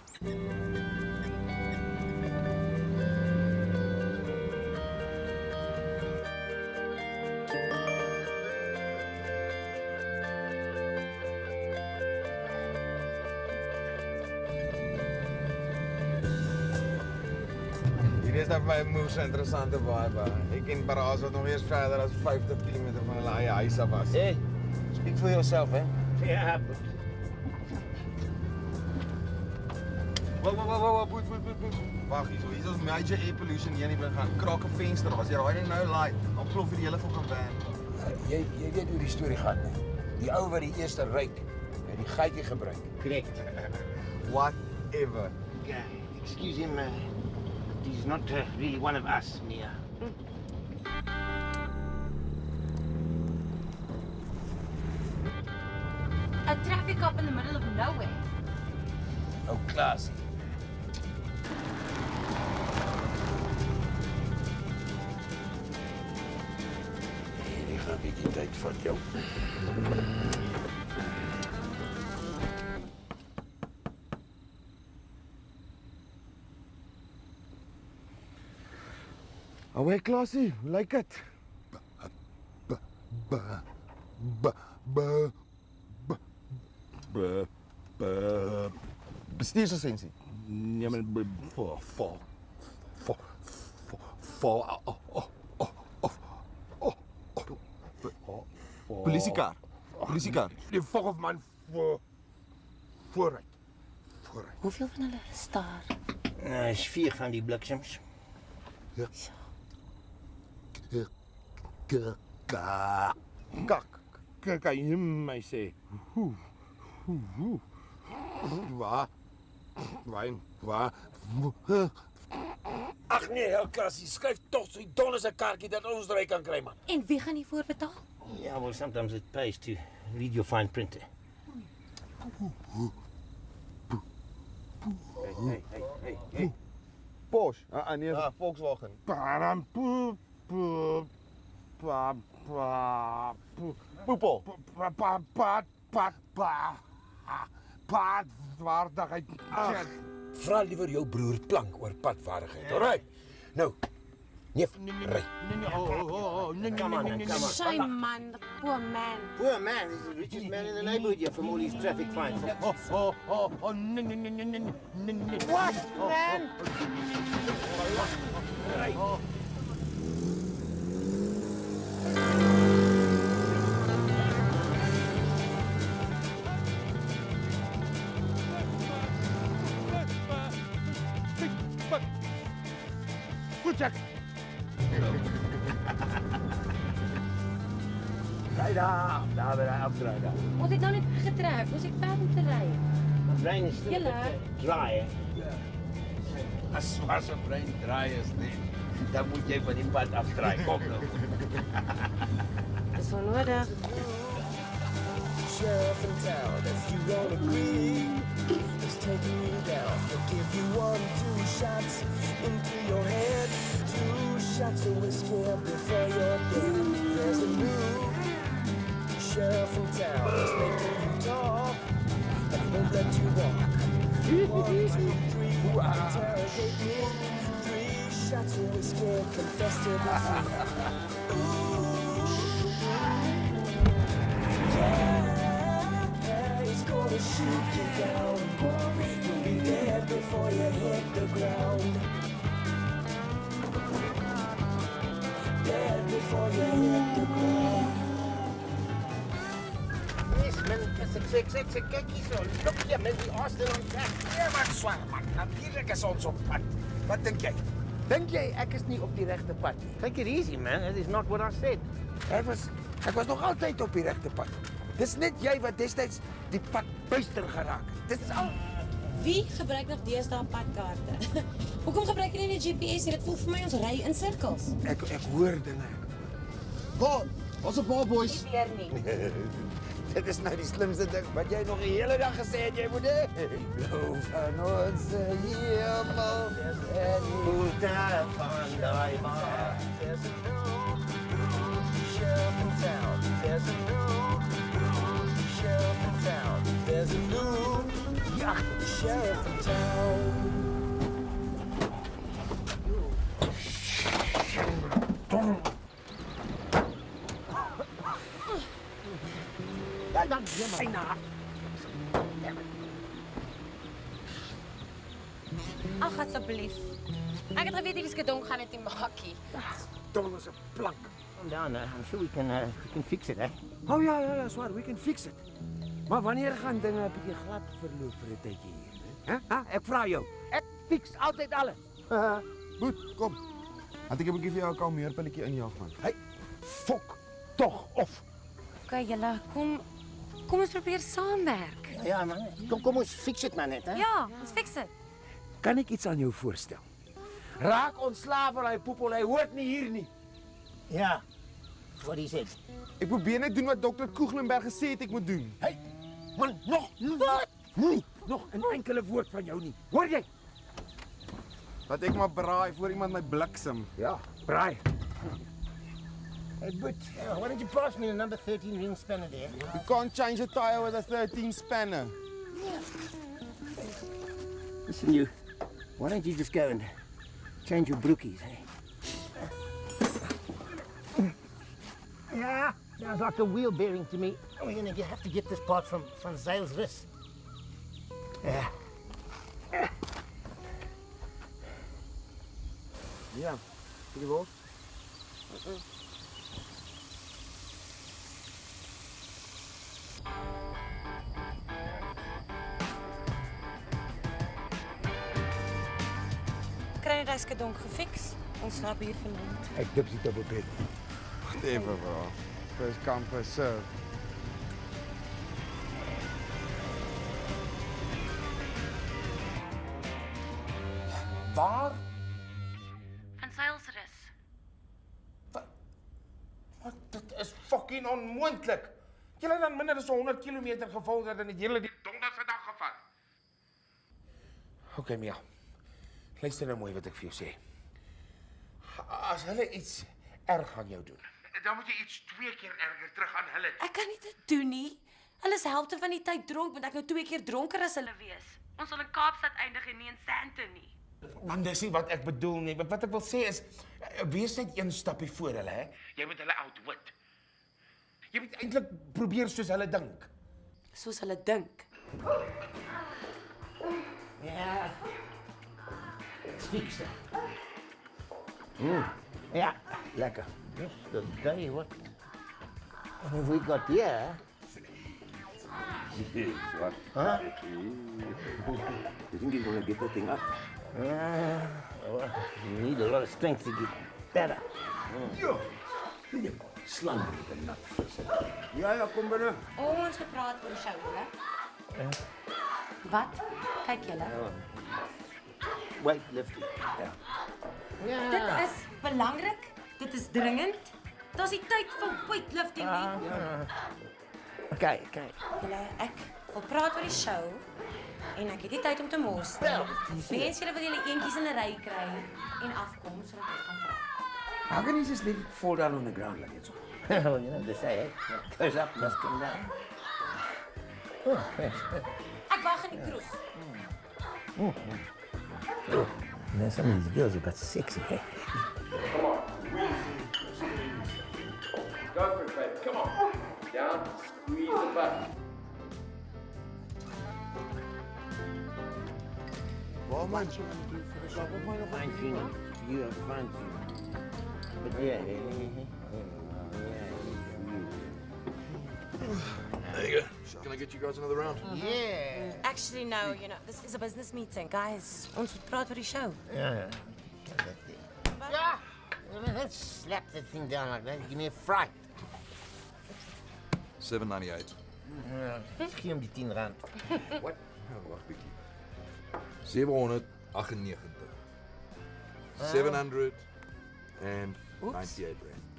Hier is nou vir my moes 'n interessante vibe. Ek ken Baraas wat nog eers verder as 50 km van hulle eie huis af was. Hey, speak for yourself, eh? Yeah, but... Wag, Wag hier is ons major air pollution hier in die begin. Kraak 'n venster, as jy daai ding nou laai, dan plof die hele fucking van. Jy weet hoe die storie gaan, nie? Die ou wat die eerste ryk het die gaatjie gebruik. Correct. Whatever. Yeah, excuse him, he's not really one of us, Mia. A traffic cop in the middle of nowhere. Oh, classy. Hierdie gaan 'n bietjie tyd vat, jou. Alweer klasie, hoe lyk dit? Bestuurslisensie. Nee, maar Polisiekar. Polisiekar. Die volg man vooruit. Hoeveel van hulle is daar? Is 4 van die bliksems. Ja. Kan jy my sê? Waar? Ag nee, hel Cassie, skryf tog so die donder se kaartjie dat ons ry kan kry man. En wie gaan die voorbetaal? Yeah, well, sometimes it pays to read your fine print. Hey. Porsche. Nee, Volkswagen. Poepel. Padwaardigheid. Vra liewer jou broer plank oor padvaardigheid. Alright. Nou, neef, ry. Shame, man, the poor man. Poor man, he's the richest man in the neighborhood here from all these traffic fines. What, man? Voetjak. Ry daar by die afdraai daar. Ons het nou net getrek, ons het pad om te ry. My brein is still Julle. a bit dry, As een brein draai is nie, dan moet jy van die pad afdraai. Kom nou. Dis onnodig. Sheriff in town, if you don't agree, he's taking you down. He'll give you 1, 2 shots into your head, 2 shots of whiskey before you're dead. There's a new sheriff in town, he's making you talk and won't let you walk. 1, 2, 3, interrogate me. 3 shots of whiskey, confess to the He's gonna shoot you down. You'll be dead before you hit the ground. Dead before you hit the ground. Yes, man, kyk hier so. Look here, man, we are still on track. Ja, maar zwaar, man. Natuurlijk is ons op pad. Wat denk jij? Dink jy ek is nie op die regte pad nie? Take it easy, man. That is not what I said. Ek was nog altijd op die rechte pad. Dis net jy wat destijds die pad buister geraak het. Dis al. Wie gebruik nog deesdae padkaarte? Hoekom gebruik jy nie die GPS nie? Dit voel vir my ons ry in sirkels. Ek hoor dinge. Paul, ons op Paul boys. Nie weer nie. Dit is nou die slimste ding wat jy nog die hele dag gesê het jy moet hê. Blou van ons hemel en Boete van daai maar. There's a new sheriff in town. There's a new sheriff in town. There's a new sheriff in town. Dan syna. Ag asseblief. Ek het geweet hierdie skedonk gaan dit nie maak nie. Dom is 'n plank. Calm down, I'm sure we can fix it, eh? Oh ja, swaar, we can fix it. Maar wanneer gaan dinge 'n bietjie glad verloop vir 'n tydjie hier, hè? Ek vra jou. Ek fix altyd alles. Goed, kom. Laat ek 'n bietjie vir jou 'n kalmeerpilletjie injaag, man. Hey, fok tog of. Okay, julle, kom ons probeer saamwerk. Ja, man. Kom ons fix it man net, hè? Ja, ons fix dit. Kan ek iets aan jou voorstel? Raak ontslaaf van hy poepel, hy hoort nie hier nie. Ja. What he said. Ek probeer net doen wat Dr. Koeglenberg gesê het ek moet doen. Hey, man, nog nog 'n enkele woord van jou nie. Hoor jy? Laat ek maar braai voor iemand my bliksem. Ja, braai. Hey, but why don't you pass me the number 13 ring spanner there? You can't change a tire with a 13 spanner. Listen, you. Why don't you just go and change your brookies, hey? Yeah, sounds like a wheel bearing to me. We're gonna have to get this part from Van Zyle's wrist. Yeah. Ja, zie je wel? Kry net daai skedonk gefix. Ons slaap hier vanaand. Ek dip sit op 'n bed. Wacht even, bro. First come, first serve. Waar? Van Seilsrus. Wat? Dit is fucking onmoontlik. Julle het dan minder as 100 km gevolg dat in die hele die dom Okay, Mia. Luister nou mooi wat ek vir jou sê. As hulle iets erg aan jou doen, dan moet jy iets 2 keer erger terug aan hulle. Ek kan nie dit doen nie. Hulle is helfte van die tyd dronk, want ek nou 2 keer dronker as hulle wees. Ons sal in Kaapstad eindig en nie in Sandton nie. Man, dis nie wat ek bedoel nie. Wat ek wil sê is, wees net 1 stapie voor hulle, hè? Jy moet hulle outwit. Jy moet eintlik probeer soos hulle dink. Soos hulle dink? Ja. Fix it. Yeah, lekker. Yes, the day, what have we got here? What? Huh? You think you're gonna get that thing up? Well, you need a lot of strength to get better. Slang met 'n nat vis. Ja, kom binne. Ons gepraat oor die show, hè? Wat? Kyk julle. Weightlifting. Ja. Dit is belangrik. Dit is dringend. Daar's nie tyd vir weightlifting nie. Okay. Julle, ek wil praat oor die show en ek het nie tyd om te mors nie. Wens julle wil julle eentjies in 'n ry kry en afkom sodat ons kan praat. How can you just leave it fall down on the ground like it's Well, you know, they say, eh? Goes up, must come down. Oh, yes. Ek wag in die kroeg. Man, some of these girls have got sexy, eh? Come on. Go for it, babe. Come on. Down. Squeeze the butt. Well, man, you have fun. But yeah. There you go. Can I get you guys another round? Yeah. Actually, no, this is a business meeting, guys. Ons moet praat oor die show. Yeah. Let's slap that thing down like that. Give me a fright. $7.98. Geef hem die R10. What? Oh, wacht bietjie. 798. 798 rand.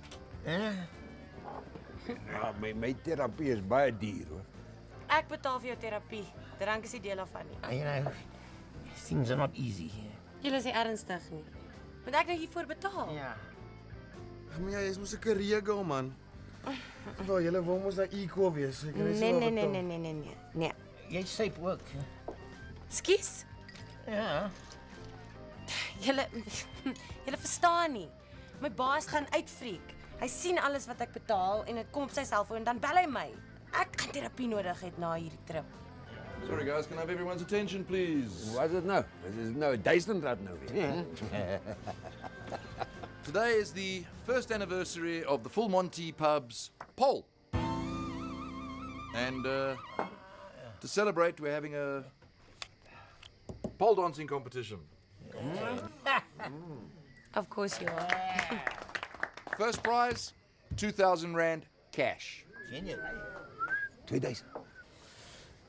Ja, my terapie is baie duur, hoor. Ek betaal vir jou terapie. Drank is nie deel daarvan nie. You know, things are not easy. Julle is nie ernstig nie. Moet ek nou hiervoor betaal? Ja. Maar ja, jy's mos 'n regel, man. Wel, julle wil mos daai equal wees. Ek kan nie Nee, so nee, betaal. nee, nee, nee, nee, nee. Jy sê ook. Skus? Ja. Julle verstaan nie. My baas gaan uitfreak. Hy sien alles wat ek betaal en dit kom op sy selfoon en dan bel hy my. Ek gaan terapie nodig het na hierdie trip. Sorry guys, can I have everyone's attention, please? Wat is dit nou? Dit is nou R1000 nou weer. Today is the first anniversary of the Full Monty Pub's pole. And to celebrate, we're having a pole dancing competition. Of course you are. First prize, 2,000 Rand cash. 2000.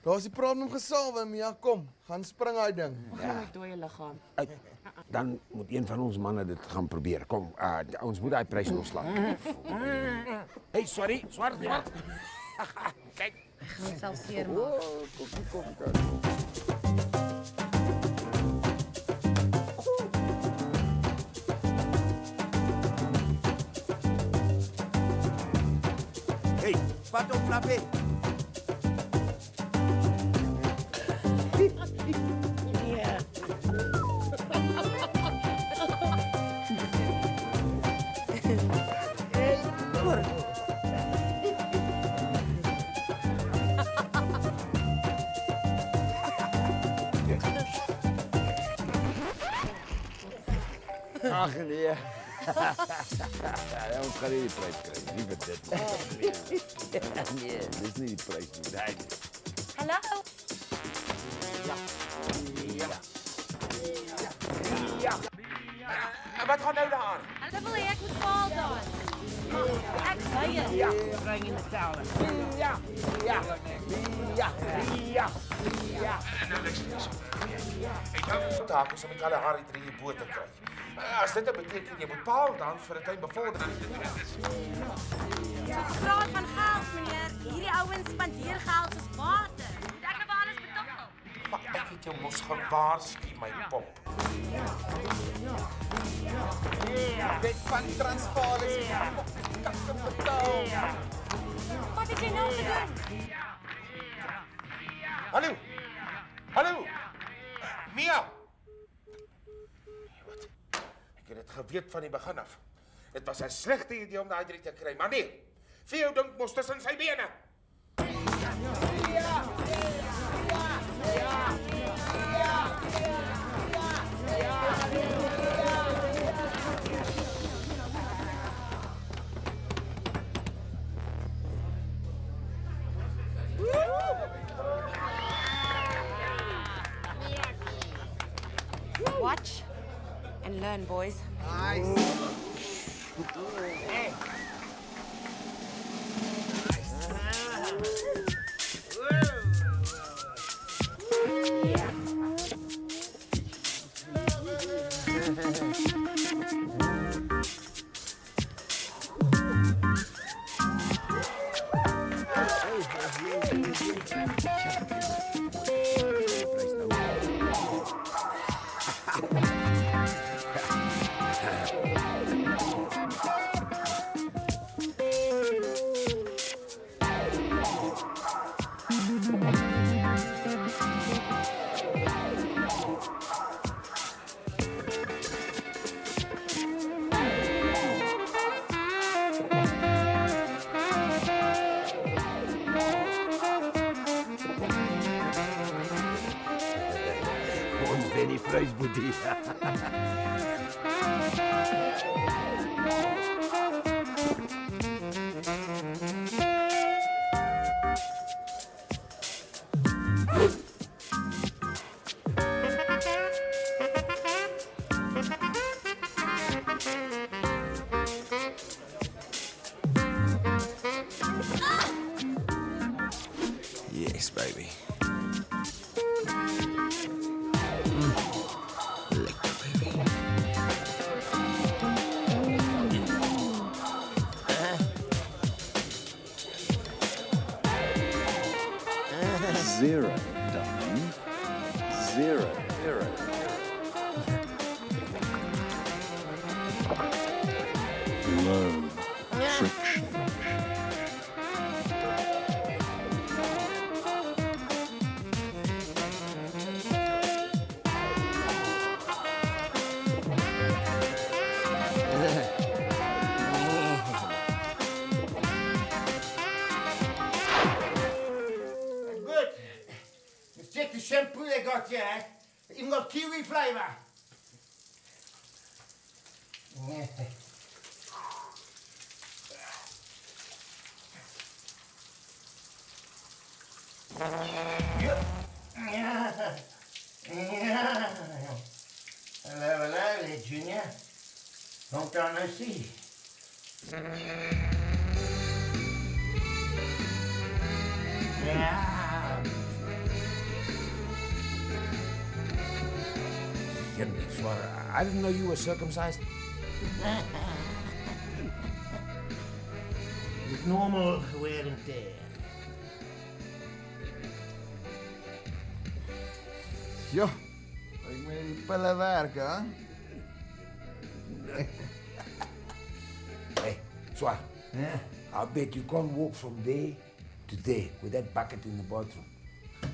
Daar's die probleem gesolve, Mia. Kom, gaan spring uit ding. My dooie liggaam. Dan moet een van ons manne dit gaan probeer. Kom, ons moet daai prys loslaan. Hey, sorry, swart. Kyk. Ek gaan myself seermaak. Kom. Hey, wat op flappie? Ach nee. Ja, ons gaan nie die prys kry nie, vir dit. Nee, dis nie die prys nie. Nee. Hallo? Ja. Wat gaan nou daaraan? Hulle wil hê ek moet val dans. Ek weier. Ja. Bring in the towel. Ja. En nou luister. Ek jou taak is om die Kalahari 3 boot te kry. As dit beteken jy moet paal dan vir 'n tyd bevorder. Ek praat van geld, meneer. Hierdie ouens spandeer geld soos water. Moet ek nou vir alles betaal? Maar ek het het jou mos gewaarsku, my pop. Wet van Transvaal is kakke betaal. Wat het jy nou gedoen? Hallo! Hallo! Mia! Wat? Ek het dit geweet van die begin af. Dit was 'n slegte idee om daai 3 te kry, maar nee. Vir jou dink mos tussen sy bene. Watch and learn, boys. Ons wen die vleisboetie. Yes, baby. Zero, darling. Zero. Low friction. Good. Let's check the shampoo they got here, eh? Even got kiwi flavor. Hello, there, Junior. Long time no see. Yeah. I didn't know you were circumcised. It's normal wear and tear. Ja, ek moet die pille werk, hè? Hey, Swa. Yeah. I bet you can't walk from there to there with that bucket in the bathroom.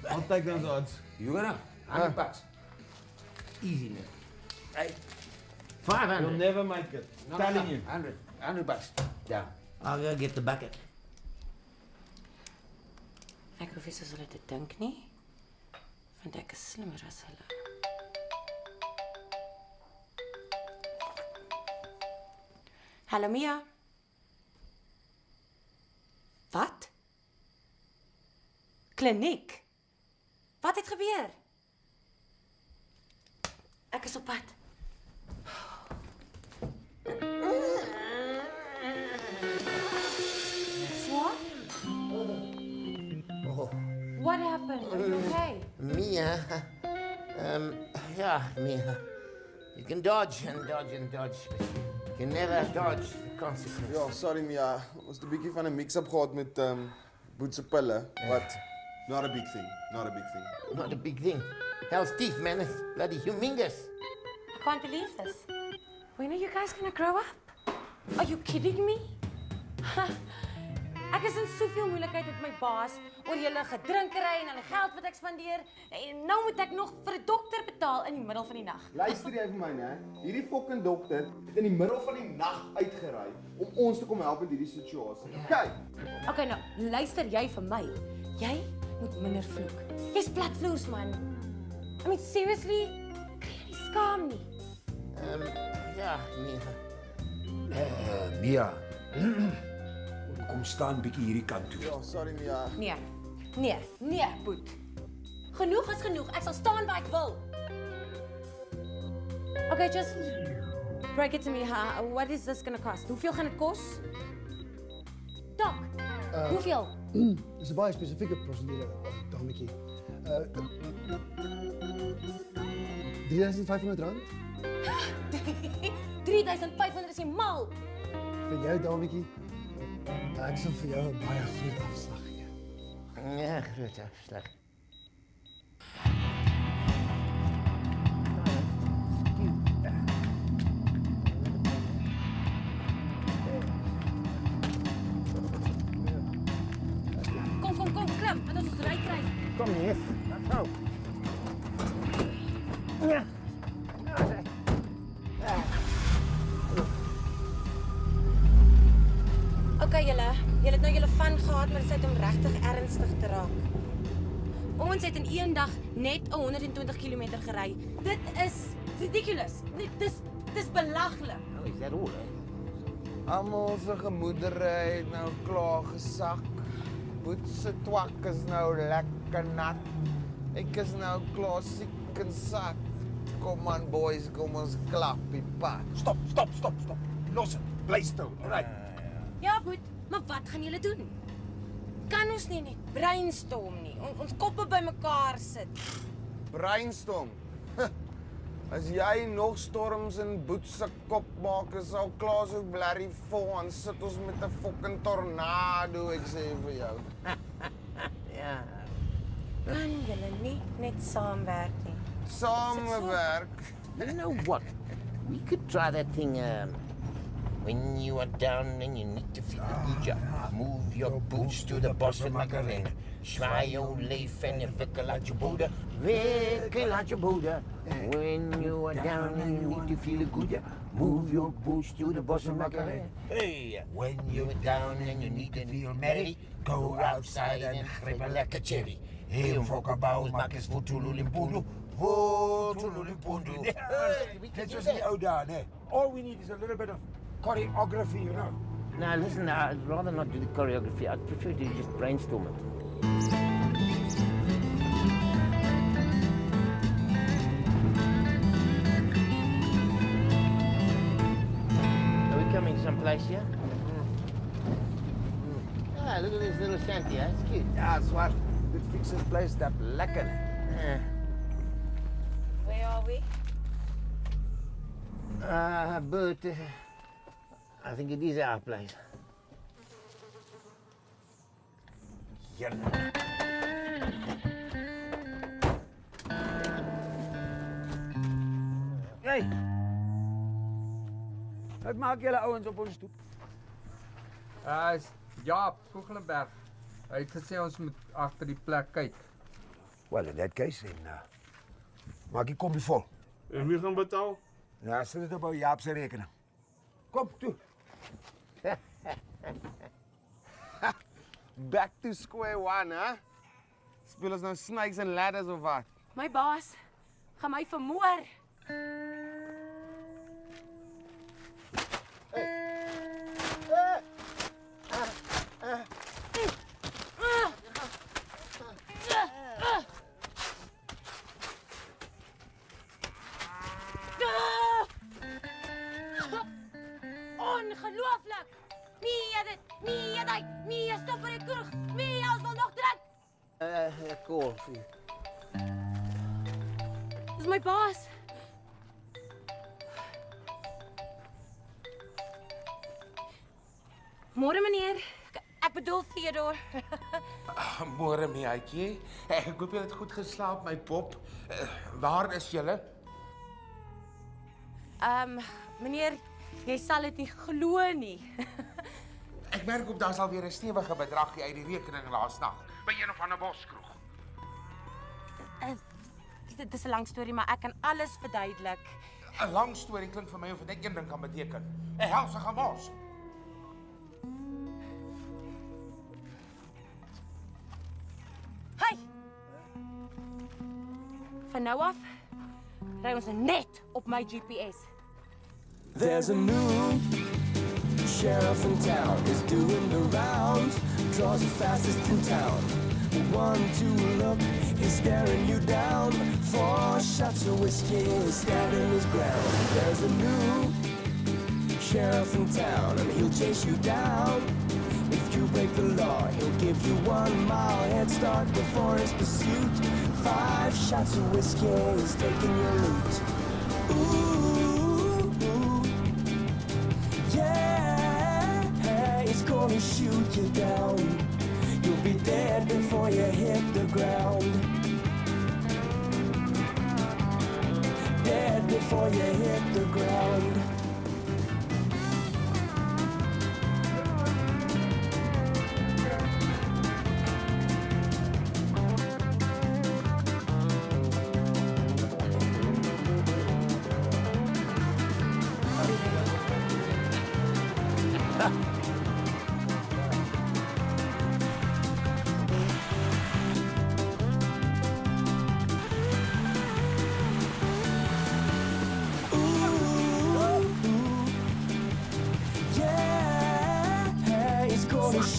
I'll take those odds. You gonna? $100. Easy, man. Hey. 500. You'll never make it. Telling you. $100. Down. I'll go get the bucket. Ek hoef nie soos hulle te dink nie, want ek is slimmer as hulle. Hallo Mia. Wat? Kliniek? Wat het gebeur? Ek is op pad. What? What happened? Are you okay? Mia. Yeah, Mia. You can dodge and dodge and dodge, but you can never dodge the consequences. Ja, sorry Mia. Ons het 'n bietjie van 'n mix-up gehad met Boet se pille. What? Not a big thing. Not a big thing. Not a big thing. Hell's teeth, man. It's bloody humongous. I can't believe this. When are you guys gonna grow up? Are you kidding me? Ek is in soveel moeilikheid met my baas oor julle gedrinkery en al die geld wat ek spandeer en nou moet ek nog vir 'n dokter betaal in die middel van die nag. Luister jy vir my, né? Hierdie fucking dokter het in die middel van die nag uitgery om ons te kom help in hierdie situasie. Okay. Okay, nou, luister jy vir my. Jy moet minder vloek. Jy's platvloers, man. I mean, seriously? Kry jy nie skaam nie? Ja, nee. Mia. Kom staan bietjie hierdie kant toe. Ja, sorry Mia. Nee, Boet. Genoeg is genoeg. Ek sal staan waar ek wil. Okay, just break it to me. What is this gonna cost? Hoeveel gaan dit kos? Doc, hoeveel? Dis 'n baie spesifieke prosedure, dametjie. R3.500. 3.500 is jy mal. Vir jou dametjie. Ek sal vir jou 'n baie groot afslag gee. Ja, groot afslag. Kom, klim, want ons ry kry. Kom hier. Gou. Ja. Okay, julle het nou julle van gehad, maar dit is om regtig ernstig te raak. Ons het in een dag net 120 km gery. Dit is ridiculous. Dis belaglik. Oh, is that all, Almal se gemoedere het nou klaar gesak. Boet se twak is nou lekker nat. Ek is nou klaar siek en sat. Kom aan boys, kom ons klap die pad. Stop. Los dit. Bly stil. Alright. Ja, goed, maar wat gaan julle doen? Kan ons nie net brainstorm nie? Ons koppe bymekaar sit. Brainstorm. As jy nog storms in Boet se kop maak, is al klaar so blerrie vol en sit ons met 'n fucking tornado, ek sê vir jou. Ja. Kan julle nie net saamwerk nie? Samewerk? You know what? We could try that thing, when you are down and you need to feel the good job, move your boots to the bos van Macarena. Zwaai jou leef en je wikkel uit je boeder. Wikkel uit je boeder. When you are down and you need to feel the good job, move your boots to the bos van Macarena. Hey, when you're down and you need to feel merry, go outside and grab a lekker cherry. Hey, fokkerbouwers, maak eens voor Tululimpundu. Voor Tululimpundu. Net soos die ou dae, né? All we need is a little bit of choreography, you know. Now listen, I'd rather not do the choreography. I'd prefer to just brainstorm it. Are we coming someplace here? Ah, look at this little shanty, huh? It's cute. Ja, zwaar. Dit fix this place up lekker. Where are we? But I think it is our place. Ja. Hey. Wat maak julle ouens op ons stoep? Jaap Vogelenberg. Hy het gesê ons moet agter die plek kyk. Well, in that case, maak die koppie vol. En wie gaan betaal? Ja, sit dit op ou Jaap se rekening. Kom toe. Back to square one, hè? Speel ons nou snakes and ladders of wat? My baas gaan my vermoor. Ongelooflik! Nee, stop vir die kroeg. Nee, ons wil nog drink. Cool. Dis my baas. Môre meneer. Ek bedoel Theodore. Môre, Miaatjie. Ek hoop jy het goed geslaap, my pop. Waar is julle? Meneer, jy sal dit nie glo nie. Ek merk op daar's alweer 'n stewige bedragie uit die rekening laasnag by een of ander boskroeg. Dit is 'n lang storie, maar ek kan alles verduidelik. 'n Lang storie klink vir my of dit een ding kan beteken. 'n Helsige mors. Hey! Van nou af ry ons net op my GPS. There's a new sheriff in town. He's doing the rounds, draws the fastest in town. 1, 2, look, he's staring you down. 4 shots of whiskey, he's standing his ground. There's a new sheriff in town, and he'll chase you down. If you break the law, he'll give you 1 mile head start before his pursuit. 5 shots of whiskey, he's taking your loot. Ooh, yeah, he's gonna shoot you down. You'll be dead before you hit the ground. Dead before you hit the ground.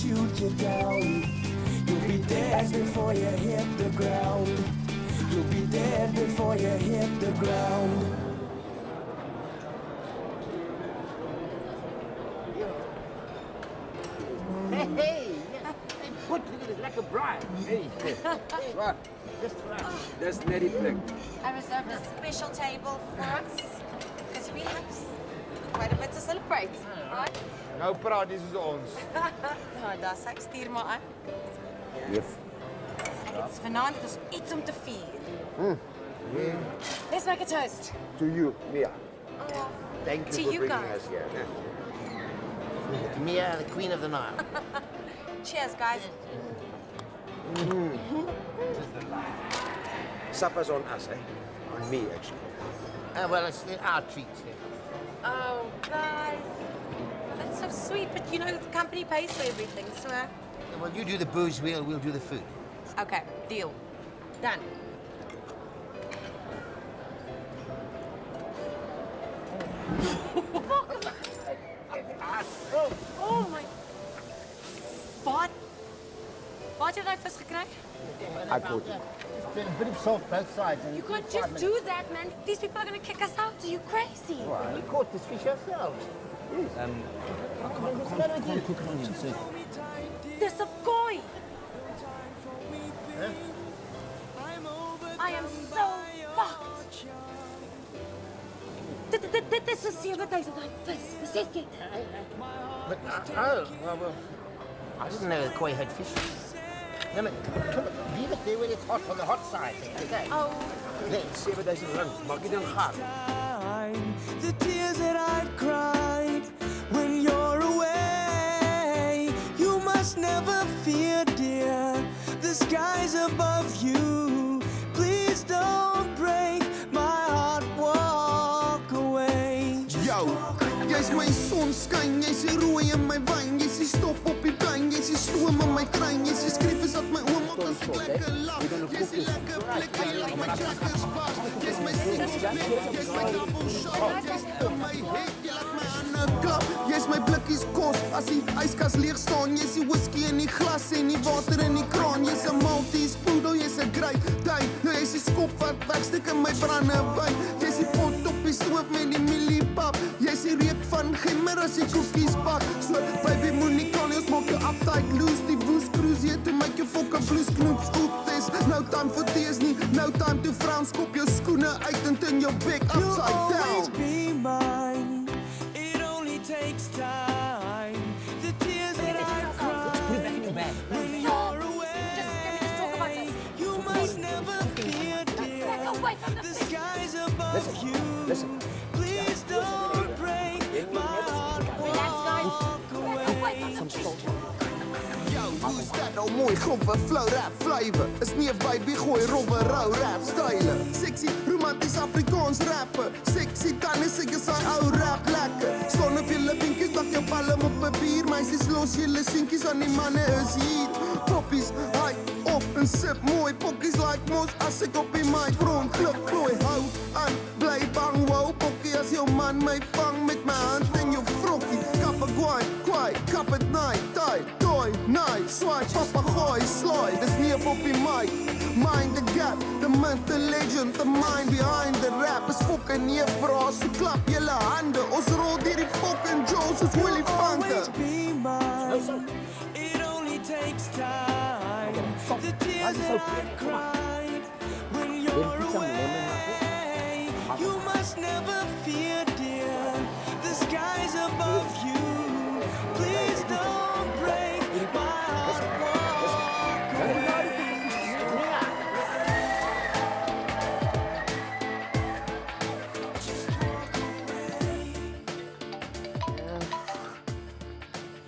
Shoot you down. You'll be dead before you hit the ground. You'll be dead before you hit the ground. Hey, put it is like a bride. Hey, what? Just for us. Dis net die plek. I reserved a special table for us because we have quite a bit to celebrate, right? Nou praat jy soos ons. Nou, dis ek stuur maar aan. Jef. Dit's vanaand is iets om te vier. Let's make a toast. To you, Mia. Oh, Thank to you guys. us here. Mia, the Queen of the Nile. Cheers, guys. Supper's on us, eh? On me, actually. Well, it's our treat. Oh, guys. That's so sweet, but you know the company pays for everything, so... Well, you do the booze, we'll do the food. Okay, deal. Done. Oh my... Wat? Wat het jy vis gekry? I caught it. It's been a bit of salt both sides. And You can't just do that, man. These people are going to kick us out. Are you crazy? Well, we caught this fish ourselves. Can't cook an onion, so... There's a koi. Huh? I am so fucked. Dit is 'n 7000 vis. Besef jy? But, well, I didn't know the koi had fish. No, come on, leave it there when it's hot on the hot side. Okay. Oh. There, 7000 rand. Maak jy dan gaar. The tears that I've cried when you're away. You must never fear, dear. The sky's above you. Please don't break my heart. Walk away. Yo, jy's my sonskyn, jy's die rooi in my wyn, jy's die stop op die plein, jy's die stoom in my trein, jy's die skryf at my oom op as ek lekker lach, jy's die lekker blik, jy laat my jackers pas, jy's my singsplit, jy's my double shot, jy's in my head, jy laat my hande klap, jy's my blikkies kos, as die yskas leeg staan, jy's die whisky in die glas en die water in die kraan, jy's 'n Maltese poodle, jy's 'n great dame, jy's die skop wat wegstik in my brandewyn, jy's die pot op die stoof met die mieliepap, jy's die reuk van gemmer as die koekies bak, so baby moenie kan ons maak jou uptight loose, die booze cruise here to make you fucking blues knoops, oop, there's no time for tears nie, no time to frown, skop jou skoene uit en turn jou back upside You'll down. always be mine. It only takes time. The tears that I've cried The skies above you. Please don't break my heart. Walk away. Yo, who's that? Nou mooi grove flow rap flavor. Is nie 'n baby gooi robbe rou rap style. Sexy romanties Afrikaans rappen. Sexy tannie sê jy sy ou rap lekker. Staan op julle vinkies bak jou palm op papier. Meisies los julle seentjies aan die manne is hier. Poppies, hy op en sip mooi. Pokkies like mos as ek op die mic rond klip gooi. Hou aan, bly bang, wow. Pokkie as jou man my vang met my hand in jou vrokkie. Kap 'n kwai, kap het night, tie, toy, night, swipe, papagooi, slide. Dis nie 'n poppie mic. Mind the gap, the man, the legend, the mind behind the rap. Is fucking nie vra, so klap julle hande. Ons rol deur die fucking Jones soos Willie Fante. Always be mine. It only takes time. The tears that I cried when you're away. You must never fear, dear. The skies above you. Please don't break my heart. Walk away.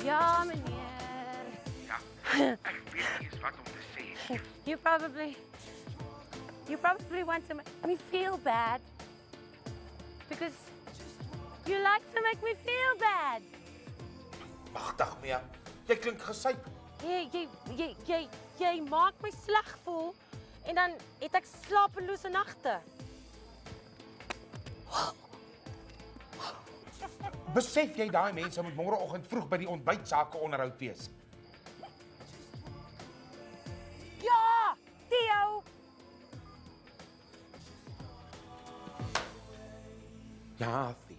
Ja, meneer. Ja, ek weet nie eens wat om te sê. You probably want to make me feel bad. Because you like to make me feel bad. Ag, dag Mia. Jy klink gesuip. Jy maak my sleg voel en dan het ek slapelose nagte. Besef jy daai mense moet môreoggend vroeg by die ontbytsake onderhoud wees? Ja, Theo. Ja, Theo.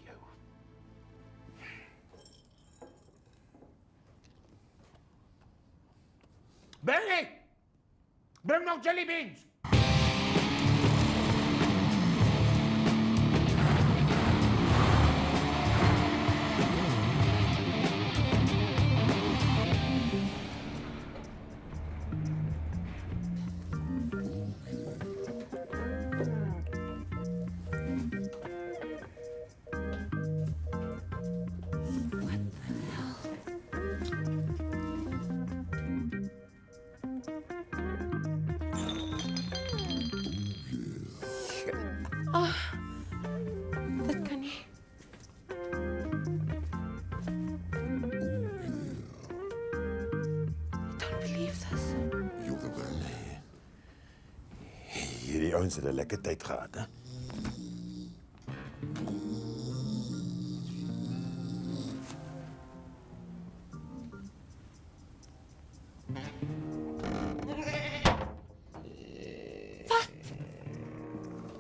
Benny! Bring nog jelly beans! Dit kan nie. I don't believe this. Jongen, hierdie ouens het 'n lekker tyd gehad, hè?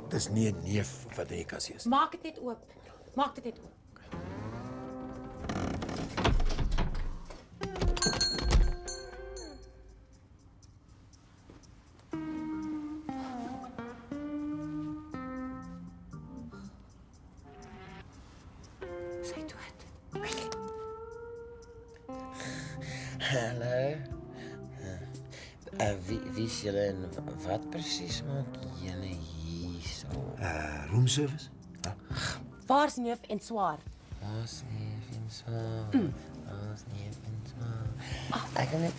Dis nie 'n neef wat in die kassie is. Maak dit net oop. Maak dit net oop. Sy dood. Hallo. Wie is julle en wat presies maak julle hierso? Roomservice? Waar's neef en swaar? Waar's neef en swaar? Waar's neef en swaar? Ek kan net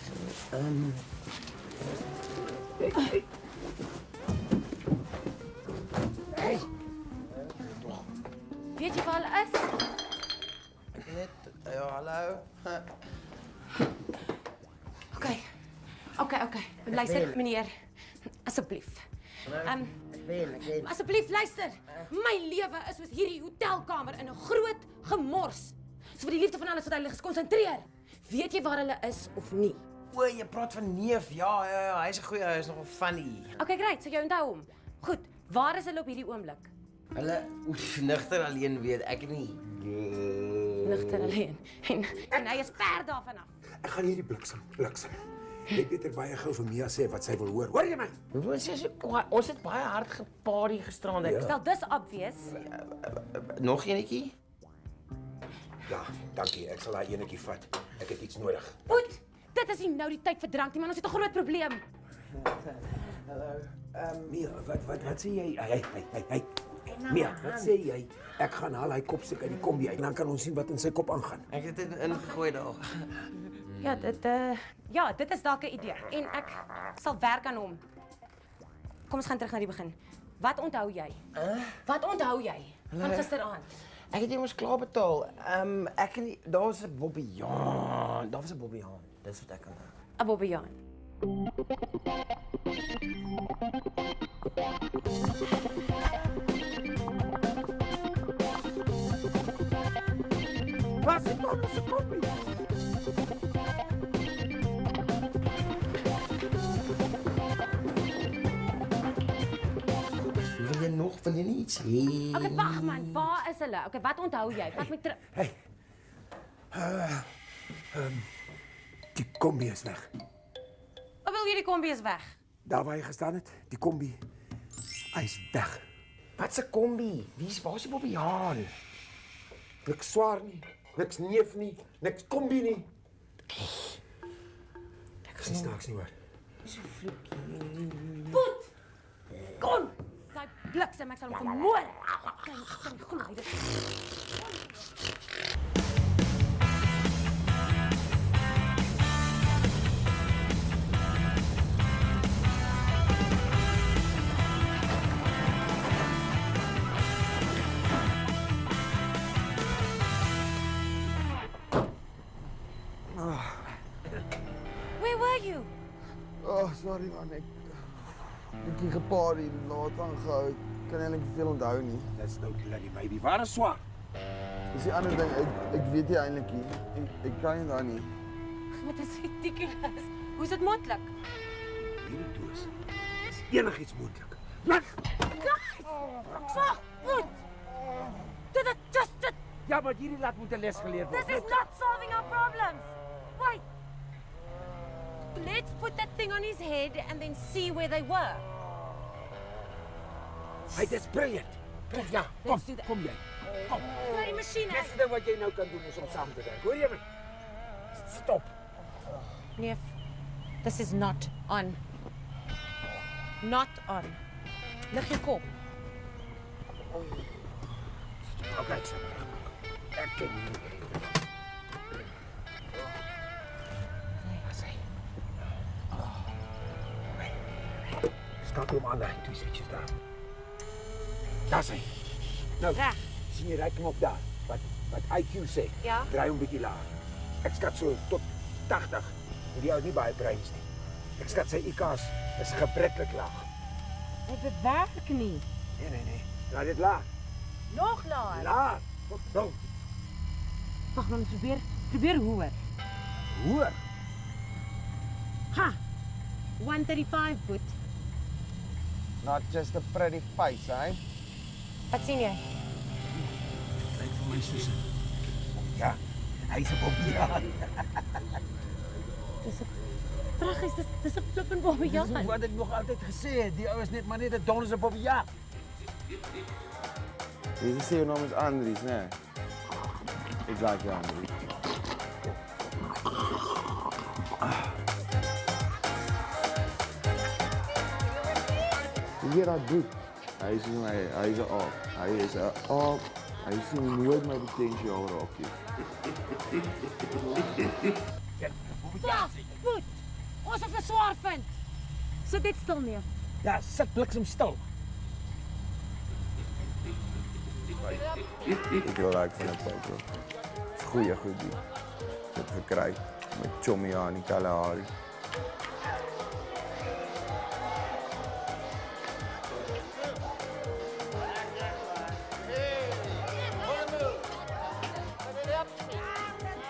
Hey. Weet jy waar hulle is? Net ja, hallo. Okay. Luister, meneer. Asseblief. Ek weet. Asseblief luister. My lewe is soos hierdie hotelkamer in 'n groot gemors. So vir die liefde van alles wat hulle geskonsentreer. Weet jy waar hulle is of nie? O, jy praat van neef. Ja, hy's 'n goeie, hy's nogal funny. Okay, great. So jy onthou hom. Goed. Waar is hulle op hierdie oomblik? Hulle nigter alleen weet ek nie. Nigter alleen. En hy is ver daarvan af. Ek gaan hierdie bliksem. Ek beter baie gou vir Mia sê wat sy wil hoor. Hoor jy my? Ons het baie hard geparty gisterand. Wel, dis obvious. Nog enetjie? Ja, dankie. Ek sal daai enetjie vat. Ek het iets nodig. Boet, dit is nie nou die tyd vir drank nie, man. Ons het 'n groot probleem. Hallo. Mia, wat sê jy? Hey. Mia, wat sê jy? Ek gaan haal hy kopstuk uit die kombi uit en dan kan ons sien wat in sy kop aangaan. Ek het dit ingegooi daar. Ja, dit is dalk 'n idee en ek sal werk aan hom. Kom ons gaan terug na die begin. Wat onthou jy? Wat onthou jy van gisteraand? Ek het immers klaar betaal. Ek en daar was 'n Bobbejaan. Daar was 'n Bobbejaan. Dis wat ek onthou. 'n Bobbejaan. Wat is dan ons kopie? Wil jy nog? Wil jy nie iets hê? Okay, wag man, waar is hulle? Okay, wat onthou jy? Vat my terug. Die kombi is weg. Wat wil jy die kombi is weg? Daar waar hy gestaan het, die kombi, hy is weg. Wat 'n kombi? Waar is die Bobbejaan? Niks swaar nie, niks neef nie, niks kombi nie. Ek is snaaks nie hoor. Dis 'n vloekie. Boet! Kom! Daai bliksem, ek sal hom vermoor. Kyk, ek sal nie glo dit. Where were you? Oh, sorry man, ek het hier gepaar hier laat aangehou. Ek kan eintlik veel onthou nie. That's no bloody baby. Waar is swaar? Dis die ander ding, ek weet nie eintlik nie. Ek kan nie daar nie. Wat is ridiculous? Hoe is dit moontlik? Hierdie doos is enigiets moontlik. Lag! Wag, goed. Dit is just it. Ja, maar hierdie laat moet 'n les geleer word. This is not solving our problems. Wait. Let's put that thing on his head and then see where they were. Hey, that's brilliant. Ja, kom jy. Kom. Kry die masjien uit. Dis ding wat jy nou kan doen is om saam te werk. Hoor jy my? Stop. Neef, this is not on. Not on. Lig jou kop. Okay, ek sê. Ek ken nie. Skakel hom aan daai twee setjies daar. Daar sê. Nou. Reg. Sien jy ryk hom op daar? Wat IQ sê. Ja. Draai hom bietjie laag. Ek skat so tot 80. Die ou nie baie breins nie. Ek skat sy IQ's is gebreklik laag. Dit werk nie. Nee. Laat dit laag. Nog laag. Laag. Tot Wag, dan probeer hoor. Hoor. Ha. 135 boet. Not just a pretty face, eh? Wat sien jy? Lyk vir my soos ja, hy's 'n Bobbejaan. Dis 'n flippin' Bobbejaan. Dis wat ek nog altyd gesê het, die ou is maar net 'n donse Bobbejaan. Jy sê jou naam is Andries, né? Ek like jou, Andries. Hier dat boek. Hy is 'n aap. Hy is 'n aap. Hy sien nooit my potensiaal raak nie. Ja, goed. Ons het 'n swaar punt. Sit dit stil neer. Ja, sit bliksem stil. Ek wil like van 'n foto. Goeie goedie. Dit gekry met Chommy aan die Kalahari.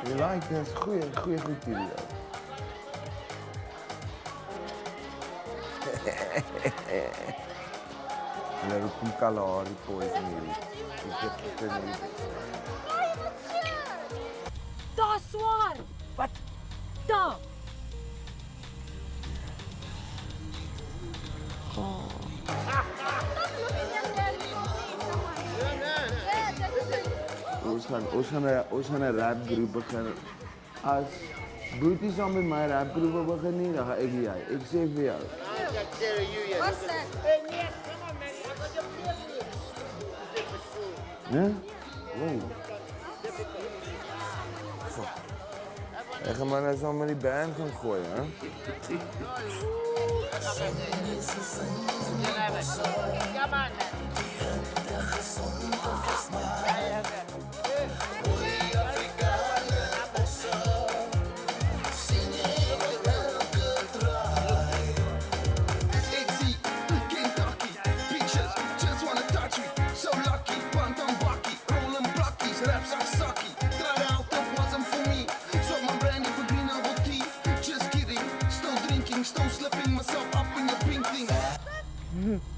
You like this goeie goed hierdie. Hulle roep hom Kalahari poison hierdie. Ek het nie. Daar swaar. Wat? Daar. Ons gaan 'n rap groep begin as Boetie saam met my rapgroep begin nie, dan gaan ek jy. Ek sê vir jou. What's that? Hè? Wow. Ek gaan maar net saam met die band gaan gooi, hè? Come on.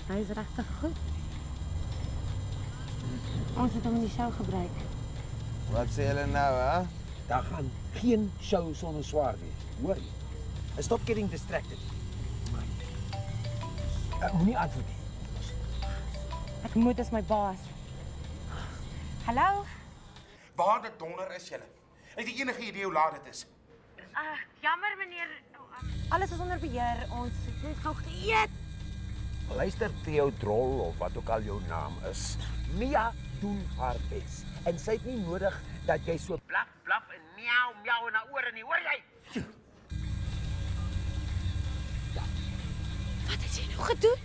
Hy is regtig goed. Ons het hom in die show gebruik. Wat sê julle nou, hè? Daar gaan geen show sonder Swaar wees. Hoor jy? Stop getting distracted. Moenie antwoord nie. Ek moet as my baas. Hallo? Waar dit donder is julle? Het jy enige idee hoe laat dit is? Jammer meneer. Alles is onder beheer. Ons het net gou geëet. Luister Theo Drol of wat ook al jou naam is. Mia doen haar bes. En sy het nie nodig dat jy so blaf, blaf en miauw, miauw in haar ore nie, hoor jy? Wat het jy nou gedoen?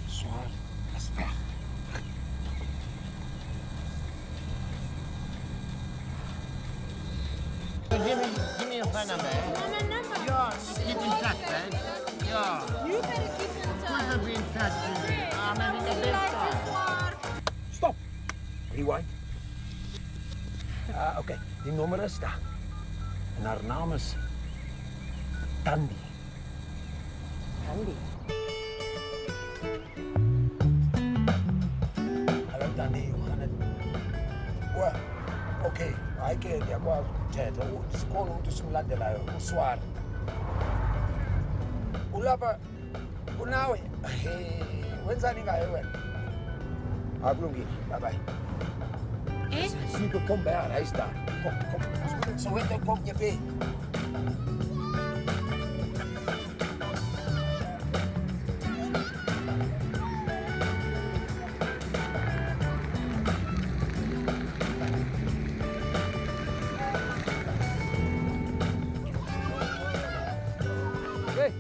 Swaar is weg. Give me your phone number. My number. Yeah, keep in touch, man. Yeah. You better keep in touch. We'll be in touch. I'm having a best time. Stop! Rewind. Oké, die nommer is daar. En haar naam is Tandy. Tandy? Hallo Tandy, hoe gaan het? Oké, hij kan die qua tijden. School om te zien laten laten. Hoe zwaar? Hoe lapa? Hoe nou? Wanneer ga je weer? Ablungi, bye bye. Super, kom bij haar, hij is daar. Kom. Zo weet ik, kom je mee. Hey,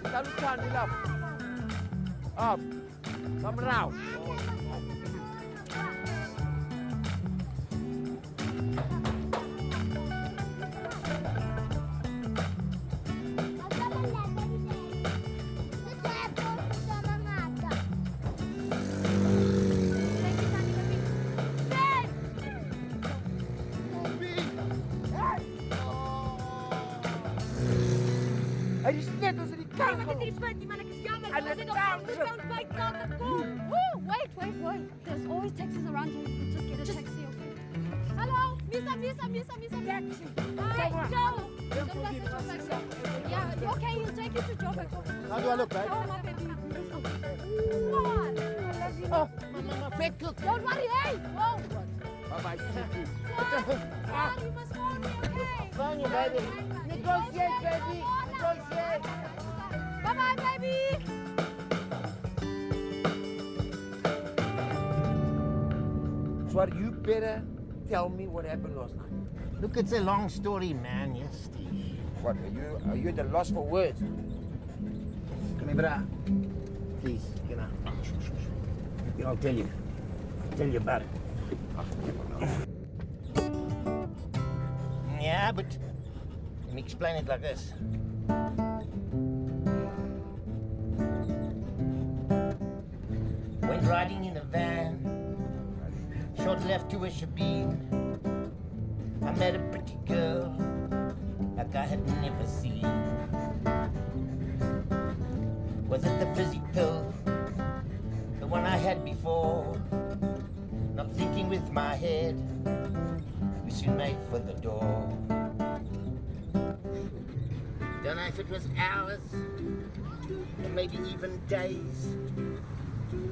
kita lupa di lap. Up. Come now. Hij is net als in die kamer. Wat is die punt? Die man, ek is jammer. En Ons het het taal- op ons kan byt saam kom. Woo, wait. There's always taxis around here. Just get a taxi, okay? Hello, Misa. Taxi. Hi, Joe. Don't pass the Joburg, sir. Yeah, okay, he'll take you to Joburg. How do I look, babe? Oh, my baby. What? I love you. Oh, my fake cook. Don't worry, hey. Whoa. Bye-bye. Swan, you must phone me, okay? Phone you, baby. Negotiate, baby. Negotiate. Bye-bye, baby. Swaar, you better tell me what happened last night. Look, it's a long story, man. Yes, Steve. What, are you at a loss for words? Come here, brah. Please, get out. I'll tell you. I'll tell you about it. Yeah, but let me explain it like this. Went riding in a van, short left to a shebeen. I met a pretty girl like I had never seen. Was it the fizzy pill, the one I had before? Not thinking with my head, we soon made for the door. Don't know if it was hours, or maybe even days.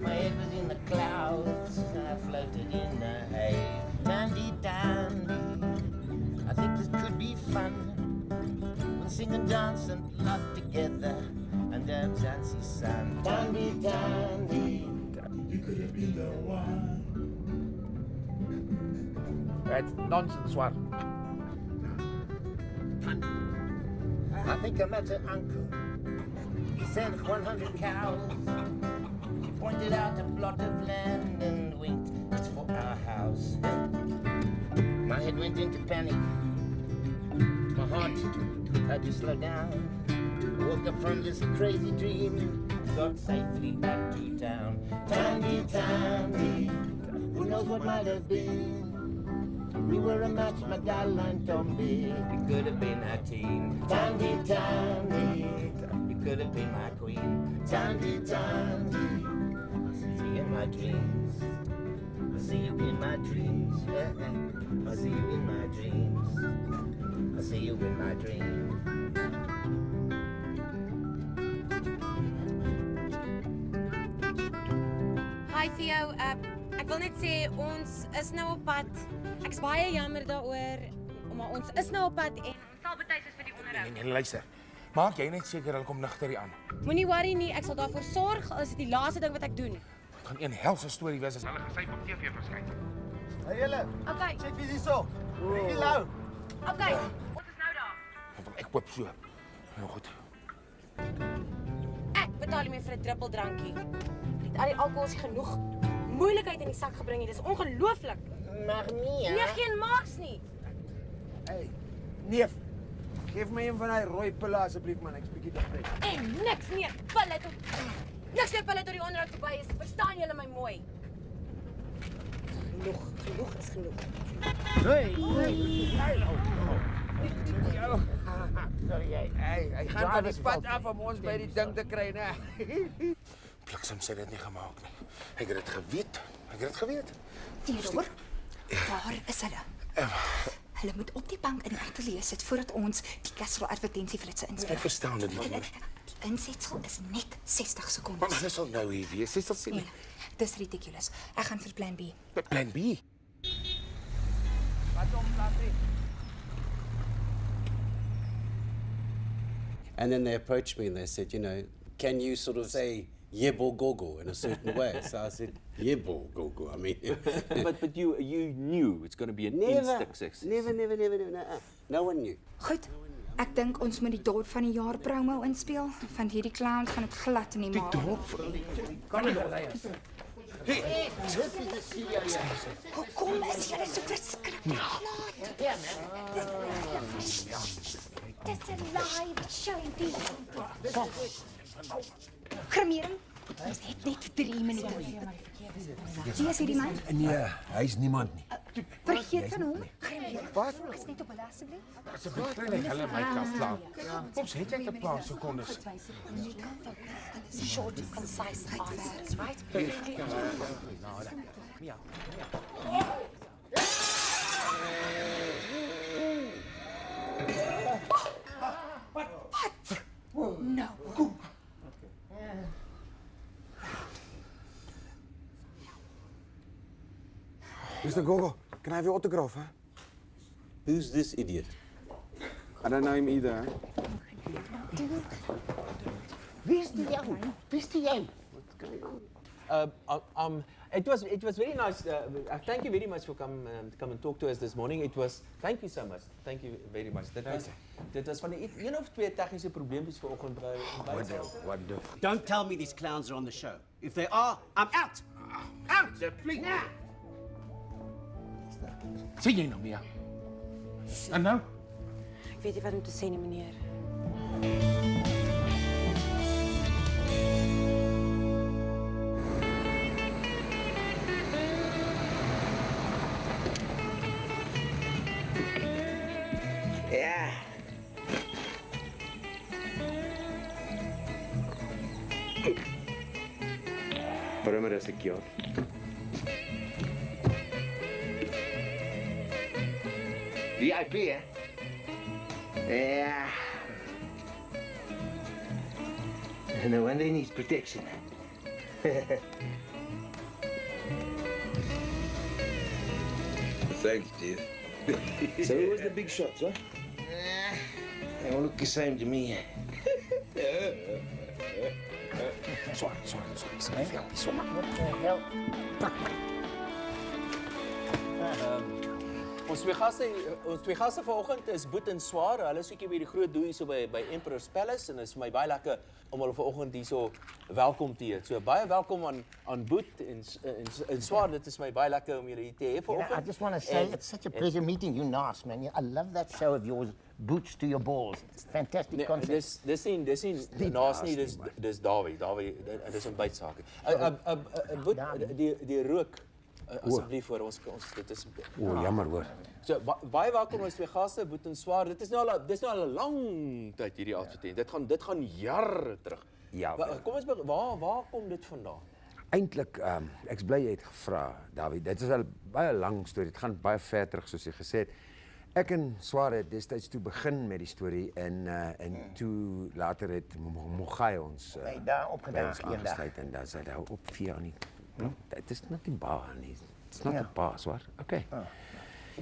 My head was in the clouds, and I floated in the haze. Dandy, dandy, I think this could be fun. We'll sing and dance and laugh together under Zanzi's sun. Dandy, dandy. You could have been the one. That's nonsense, Swart. I think I met an uncle. He said 100 cows. He pointed out a plot of land and winked, it's for our house. My head went into panic. My heart had to slow down. Woke up from this crazy dream. Got safely back to town. Tandy, tandy. Who knows what might have been? We were a match, Magdala and Tomby. We could have been our team. Tandy, tandy. You could have been my queen. Tandy, tandy. I see you in my dreams. I see you in my dreams. Yeah. I see you in my dreams. I see you in my dreams. Hi Theo, ek wil net sê ons is nou op pad. Ek's baie jammer daaroor, maar ons is nou op pad en ons sal betyds is vir die onderhoud. Nee, luister. Maak jy net seker hulle kom nigter hier aan. Moenie worry nie, ek sal daarvoor sorg. Al is dit die laaste ding wat ek doen. Dit gaan een helse storie wees as hulle gesyp op TV verskyn. Hey julle. Okay. Check wie is so. Bietjie lou. Okay. Ons is nou daar. Ek koop so. Nou goed. Ek betaal nie meer vir 'n druppel drankie. Net al die alkohol is genoeg moeilikheid in die sak gebring het. Dis ongelooflik. Maar nie, Nee, geen maaks nie. Hey, neef. Geef my een van daai rooi pille asseblief man, ek's bietjie te pret. En niks meer pille toe. Niks meer pille tot die onderhoud verby is. Verstaan julle my mooi? Genoeg is genoeg. Hey. Sorry, Hy gaan van die pad af om ons by die ding te kry, né? Bliksem sê dit nie gemaak nie. Ek het dit geweet. Theodor, waar is hulle? Hulle moet op die bank in die ateljee sit voordat ons die Castle advertentieflitse inspel. Ek verstaan dit nie. Die insetsel is net 60 Maar sekondes. hulle sal nou hier wees. Sy sal sê Nee, dis ridiculous. Ek gaan vir plan B. Plan B. Wat om plan B? And then they approached me and they said, you know, can you sort of say yebo gogo in a certain way? So I said, yebo gogo. I mean, but you knew it's going to be an instant success. Never. No one knew. Goed. Ek dink ons moet die dorp van die jaar promo inspeel, want hierdie clown gaan dit glad nie maak. Kan nie lei. Hey, this is the CIA. Hoekom is julle so verskriklik laat? Dis 'n live show die. Kremering. Ons het net 3 minute. Wie is hierdie man? Nee, hy's niemand nie. Vergeet van hom. Wat? Is net op hulle asseblief. Asseblief kry net hulle my klas klaar. Ons het net 'n paar sekondes. Short, concise answers, right? Ja. What? No. Mr. Gogo, can I have your autograph, huh? Who's this idiot? I don't know him either. Where's the young? Where's the young? What's going on? It was very nice. Thank you very much for come and talk to us this morning. Thank you so much. Thank you very much. Dit was van die een of twee tegniese probleempjes vanoggend by. Don't tell me these clowns are on the show. If they are, I'm out. Out, please. Now. Sê jy nou meer? En nou? Ek weet nie wat om te sê nie, meneer. Ja. Perimeter secure. VIP, hè? Ja. No wonder he needs protection. Thanks, Chief. So who was the big shots, huh? They all look the same to me. Sorry. Skryf helpie, sommer. What the hell? Ons twee gaste vanoggend is Boet en Swaar. Hulle is bietjie by die groot doel hierso by Emperor's Palace en dit is vir my baie lekker om hulle vanoggend hierso welkom te heet. So baie welkom aan Boet en Swaar. Dit is my baie lekker om julle hier te hê vanoggend. I just want to say it's such a pleasure meeting you, Nas, man. I love that show of yours, Boots to Your Balls. It's a fantastic concept. Dis nie Nas nie, dis Dawie. Dis 'n bytsake. Boet, die rook asseblief vir ons dit is jammer hoor. So baie welkom ons twee gaste, Boet en Swaar. Dit is nou al 'n lang tyd hierdie advertensie. Dit gaan jare terug. Ja. Kom ons waar kom dit vandaan? Eintlik ek's bly jy het gevra, Dawie. Dit is 'n baie lang storie. Dit gaan baie ver terug soos jy gesê het. Ek en Swaar het destyds toe begin met die storie en toe later het Mogai ons daar opgedaag eendag. En daar sy daar op 4 aan die dit is net 'n bar nie. It's not a bar, Swaar. Okay.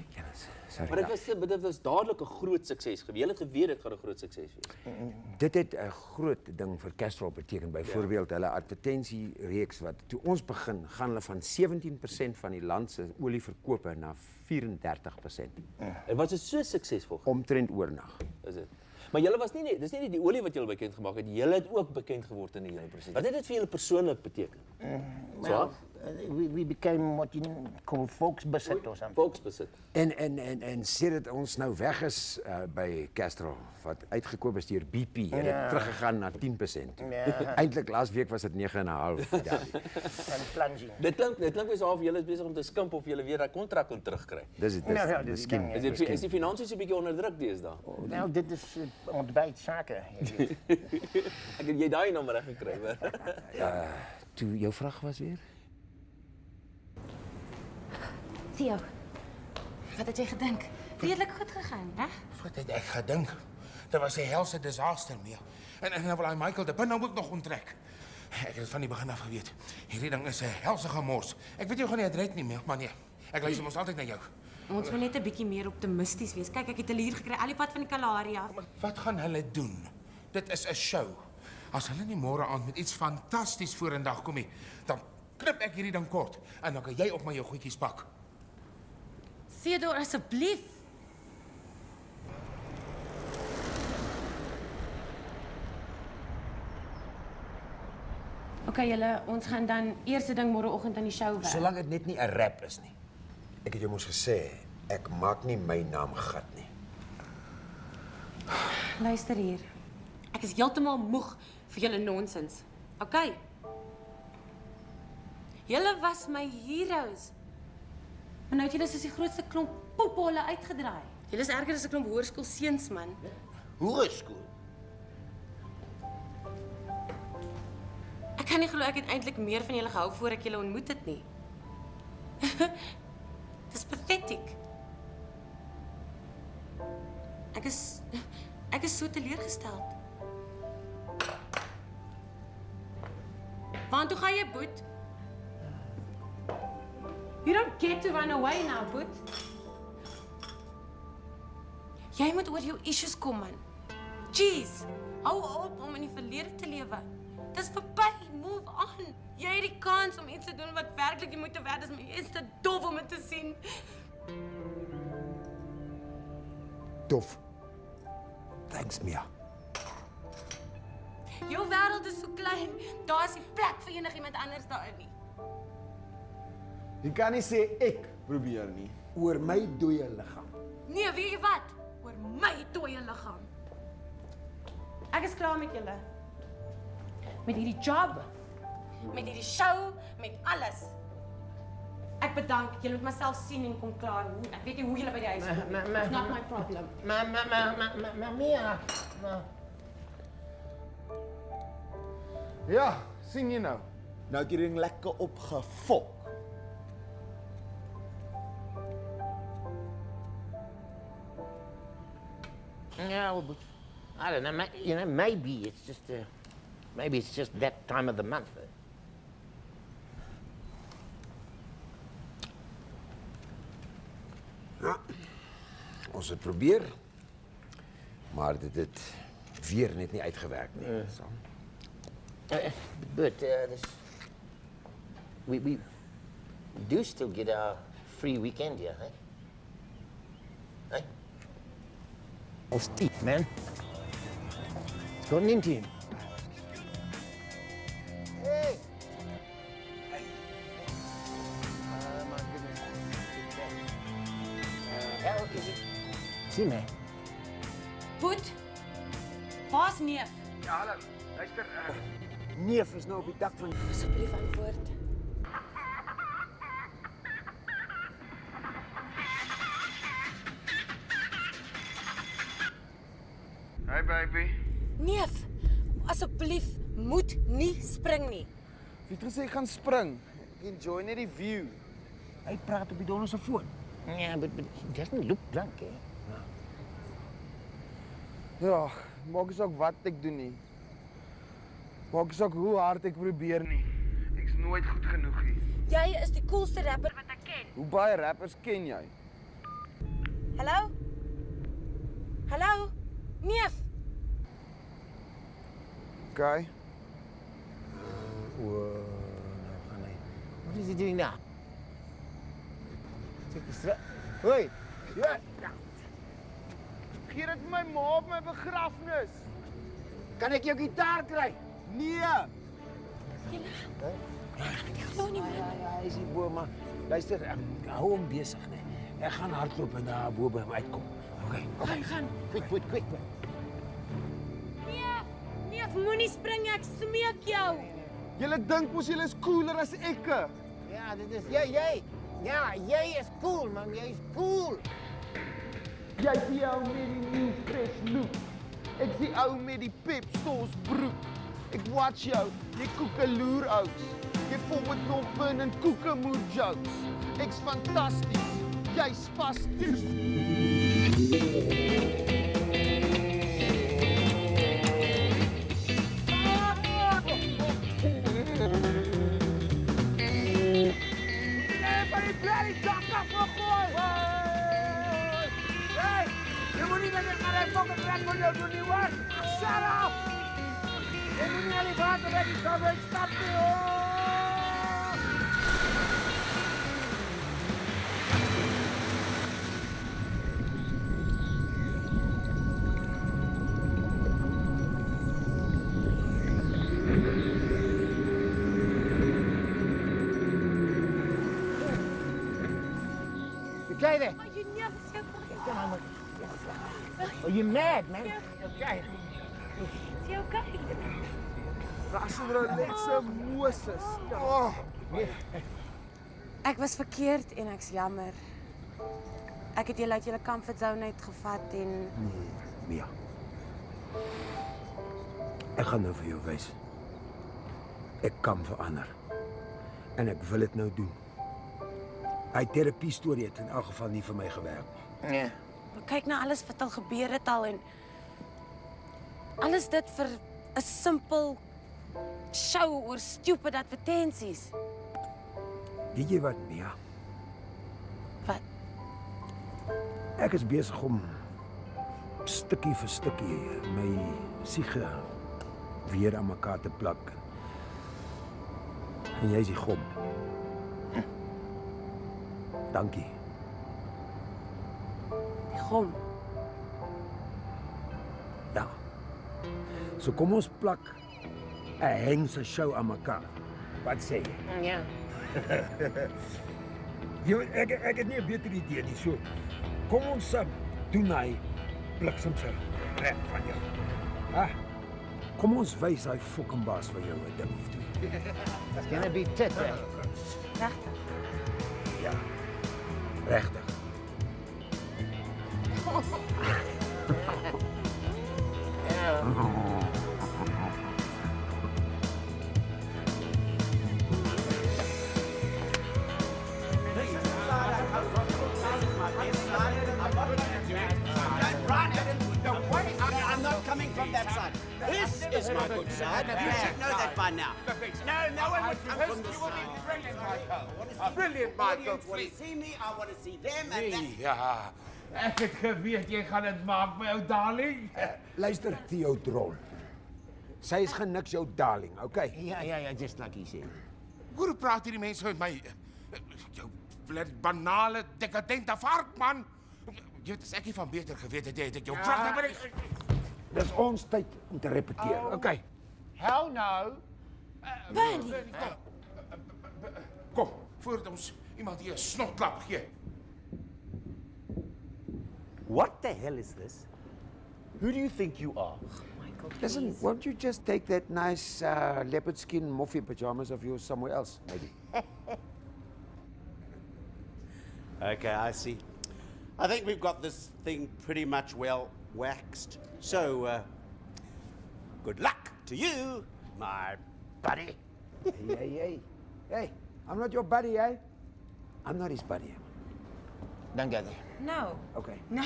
Ja, sorry. Maar dit was dadelik 'n groot sukses gewees. Jy het geweet dit gaan 'n groot sukses wees. Dit het 'n groot ding vir Castrol beteken. Byvoorbeeld hulle advertensiereeks wat toe ons begin, gaan hulle van 17% van die land se olieverkope na 34%. En was dit so suksesvol? Omtrent oornag. Is dit? Maar julle was nie dis nie die olie wat julle bekend gemaak het. Julle het ook bekend geword in die hele proses. Wat het dit vir julle persoonlik beteken? Well, we became what you call volksbesit or something. Volksbesit. En sedert ons nou weg is by Castrol wat uitgekoop is deur BP, het dit teruggegaan na 10%. Eintlik laasweek was dit 9,5. En plunging. Dit klink asof julle is besig om te skimp of julle weer daai kontrak kan terugkry. Miskien. Is die finansies 'n bietjie onder druk deesdae? Nou, dit is ontbytsake. Ek het jy daai nommer reg gekry, hoor. Toe jou vraag was weer? Theo, wat het jy gedink? Redelik goed gegaan, hè? Wat het ek gedink? Dit was 'n helse disaster meer. En nou wil hy Michael de Pin nou ook nog onttrek. Ek het van die begin af geweet. Hierdie ding is 'n helse gemors. Ek weet jy gaan nie uitred nie meer, maar nee. Ek luister mos altyd na jou. Ons moet net 'n bietjie meer optimisties wees. Kyk, ek het hulle hier gekry, al die pad van die Kalahari af. Wat gaan hulle doen? Dit is 'n show. As hulle nie môre aand met iets fantasties vorendag kom nie, dan knip ek hierdie ding kort en dan kan jy op my jou goedjies pak. Theodore, asseblief. Okay, julle, ons gaan dan eerste ding môreoggend aan die show werk. Solank dit net nie 'n rap is nie. Ek het jou mos gesê, ek maak nie my naam gat nie. Luister hier. Ek is heeltemal moeg vir julle nonsens. Okay. Julle was my heroes. Maar nou het julle soos die grootste klomp poepholle uitgedraai. Julle is erger as 'n klomp hoërskoolseuns, man. Hoërskool? Ek kan nie glo ek het eintlik meer van julle gehou voor ek julle ontmoet het nie. Dis pathetic. Ek is so teleurgesteld. Waartoe gaan jy, Boet? You don't get to run away now, Boet. Jy moet oor jou issues kom, man. Jeez, hou op om in die verlede te lewe. Dis verby, move on. Jy het die kans om iets te doen wat werklik jy moet werd is, maar jy is te dof om dit te sien. Dof. Thanks, Mia. Jou wêreld is so klein, daar is nie plek vir enigiemand anders daarin nie. Jy kan nie sê ek probeer nie. Oor my dooie liggaam. Nee, weet jy wat? Oor my dooie liggaam. Ek is klaar met julle. Met hierdie job, met hierdie show, met alles. Ek bedank. Julle moet myself sien en kom klaar. Ek weet nie hoe julle by die huis kom. It's not my problem. Mia. Ja, sien jy nou? Nou het jy ding lekker opgefok. Yeah, well, I don't know. You know, maybe it's just that time of the month. Ja, Ons het probeer, maar dit het weer net nie uitgewerk nie. But we do still get our free weekend here, hey? Hey? Oh, Steve, man. It's gotten into him. Hey! My goodness. How is it? See, man. Boet. Waar's neef? Ja, hallo. Luister, neef is nou op die dak van... Asseblief antwoord. Hey baby. Neef, asseblief moet nie spring nie. Wie het gesê ek gaan spring? Ek enjoy net die view. Hy praat op die donder se foon. Yeah, but he doesn't look drunk, eh? Ja, maak nie saak wat ek doen nie. Maak nie saak hoe hard ek probeer nie. Ek's nooit goed genoeg nie. Jy is die coolste rapper wat ek ken. Hoe baie rappers ken jy? Hallo? Hallo? Neef. Okay. What is he doing now? Check his throat. Hoi! Ja. Gee dit vir my ma op my begrafnis. Kan ek jou gitaar kry? Nee. Glo nie meer. Ja, hy is hier bo, maar luister, hou hom besig, nee. Ek gaan hardloop en daar bo by hom uitkom. Okay. Gaan. Quick. Neef, moenie spring, ek smeek jou. Julle dink mos julle is cooler as ek. Ja, dit is jy. Ja, jy is cool, man. Jy is cool. Jy is die ou met die new fresh look. Ek is die ou met die Pep Stores broek. Ek watch jou, jy koekeloer ouks. Jy vol met nog vin en koekemoer jokes. Ek's fantasties, jy spasties. Je moet niet met je gaan fucking plek van jou doen, niet hoor. Shut up! Je moet niet aan die water weg, ik ga weer stappen, hoor. Kijk daar. Maar je neef is heel Come on, oh, you mad, man? Okay. Is jy okay? Rasenrolekse Moses. Oh. Ek was verkeerd en ek's jammer. Ek het julle uit julle comfort zone uitgevat en Nee, Mia. Ek gaan nou vir jou wys. Ek kan verander. En ek wil dit nou doen. Hy terapie storie het in elk geval nie vir my gewerk nie. Ja. Maar kyk na alles wat al gebeur het al en alles dit vir 'n simpel show oor stupid advertensies. Weet jy wat, Mia? Wat? Ek is besig om stukkie vir stukkie my siege weer aan mekaar te plak. En jy is die gom. Dankie. Die gom. Ja. So kom ons plak 'n hengse show aan mekaar. Wat sê jy? Ja. Ek het nie 'n beter idee nie. So kom ons doen hy bliksemse rap van jou. Ah. Kom ons wys hy fucking baas van jou 'n ding of twee. It's gonna be tit, right? Regtig? Ja. Regtig. I'm not coming from that side. This is my good side. You should know that by now. No one would come from this side. Brilliant, Michael. Audience want to see me, I want to see them, and that... Ja, Ek het geweet jy gaan dit maak, my ou darling. Luister, Theodrol. Sy is geen niks jou darling, okay? Ja, just like he said. Hoe praat hierdie mense met my? Jou banale, dekadente vark, man. Jy weet, as ek nie van beter geweet het, het ek jou pragtig by die... Dis ons tyd om te repeteer, okay? Hell no. Bernie! Kom, voordat ons iemand hier 'n snotklap gee. What the hell is this? Who do you think you are? Listen, won't you just take that nice leopard skin muffy pajamas of yours somewhere else, maybe? Okay, I see. I think we've got this thing pretty much well waxed. So, good luck to you, my buddy. Hey, I'm not your buddy, eh? I'm not his buddy. Don't go there. No. Okay. No.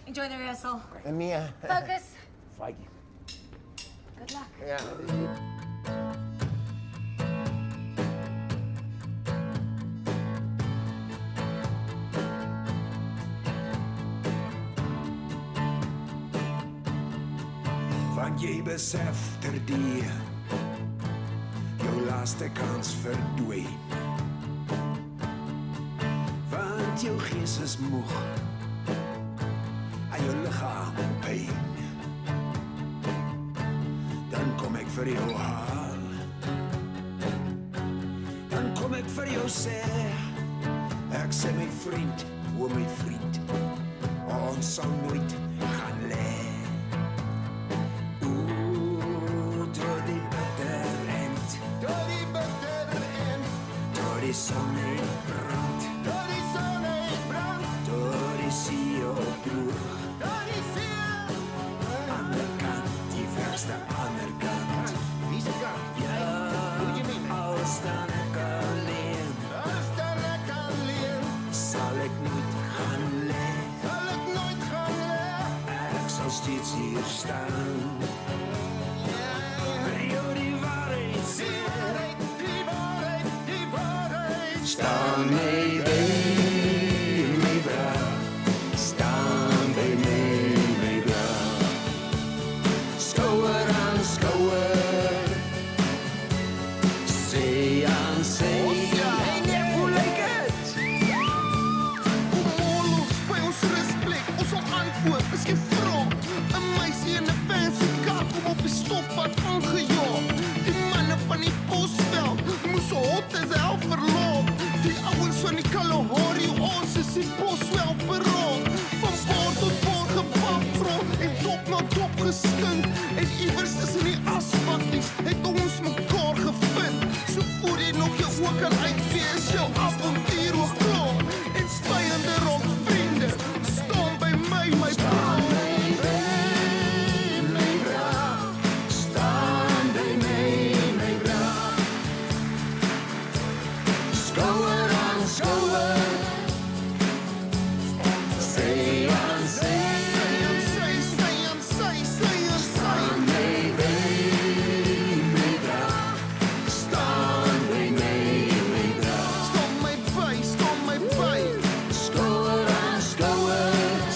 Enjoy the rehearsal. Mia. Focus. Feige. Good luck. Yeah. Want jy besef terdee jou laaste kans verdwyn. Want jou gees is moeg en jou liggaam pyn. Dan kom ek vir jou haal. Dan kom ek vir jou sê, ek sê my vriend, o my vriend, ons sal nooit gaan lê. Die son brand, door die son brand, door die see opdroog, door die see, ander kant, die verste ander kant. Wie se kant? Ja, als dan ek alleen, sal ek nooit gaan lê, ek sal steeds hier staan. Staan my by my bra, staan by my bra. Skouer aan skouer, sy aan sy. En jy voel like het. Kom ons by ons rusplek, ons sal antwoord, is geen vraag. 'n Meisie in 'n fancy kar kom op die stofpad aangejaag. Die manne van die Bosveld moes so hot as hel verloop. Die ouens van die Kalahari, ons is die Boswel paraat. Van voor tot voor gebakvrot en top na top gestink. En iewers tussen die asbakkies het ons mekaar gevind. So voor jy nog jou oë kan uitwees, jou avontuur oog klaar. En spyende rond vriende, staan by my bra. Staan by my bra. Skouer aan skouer, sy aan sy. Staan my by my bra. Staan by my bra. Staan my by. Skouer aan skouer,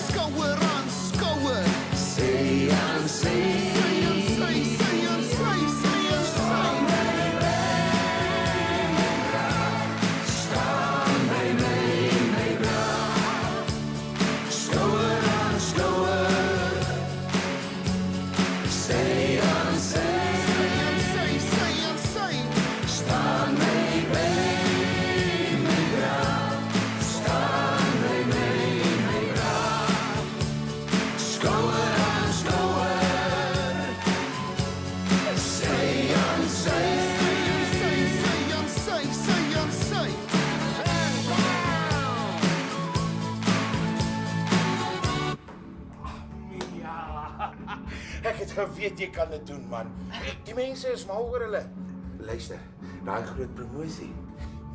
skouer aan skouer, sy aan sy. Ek het geweet jy kan dit doen, man. Die mense is mal oor hulle. Luister, daai groot promosie.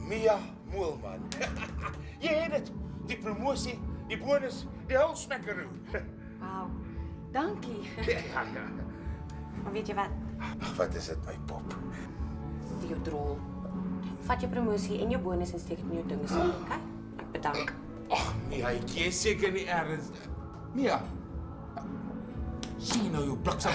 Mia Moelman. Jy het dit. Die promosie, die bonus, die hulsmekkeroo. Wow. Dankie. Ja. Maar weet jy wat? Ag, wat is dit, my pop? Theodrol. Vat jou promosie en jou bonus en steek dit in jou dinge so, okay? Ek bedank. Ag, Mia, jy is seker nie ergens. Mia. Sien nou jou bliksem.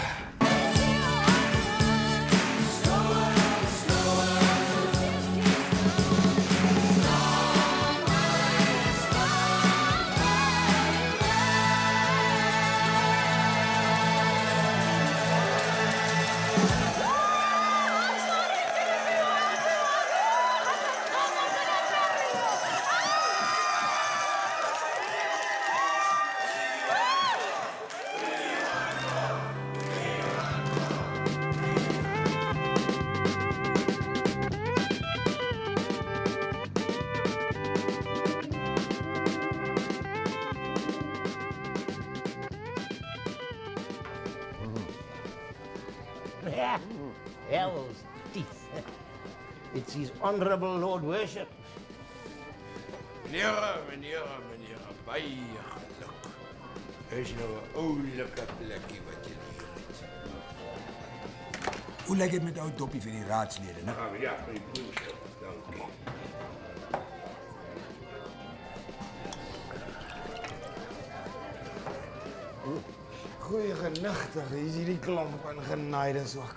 Hell's teeth. It's his honorable Lord Worship. Meneer, baie geluk. Is nou 'n oulike plekkie wat jy hier het. Hoe lyk dit met ou Doppie vir die raadslede, né? Ja, vir die broerskap. Dankie. Goeie genigtig, hier is hierdie klomp aan genaides ook.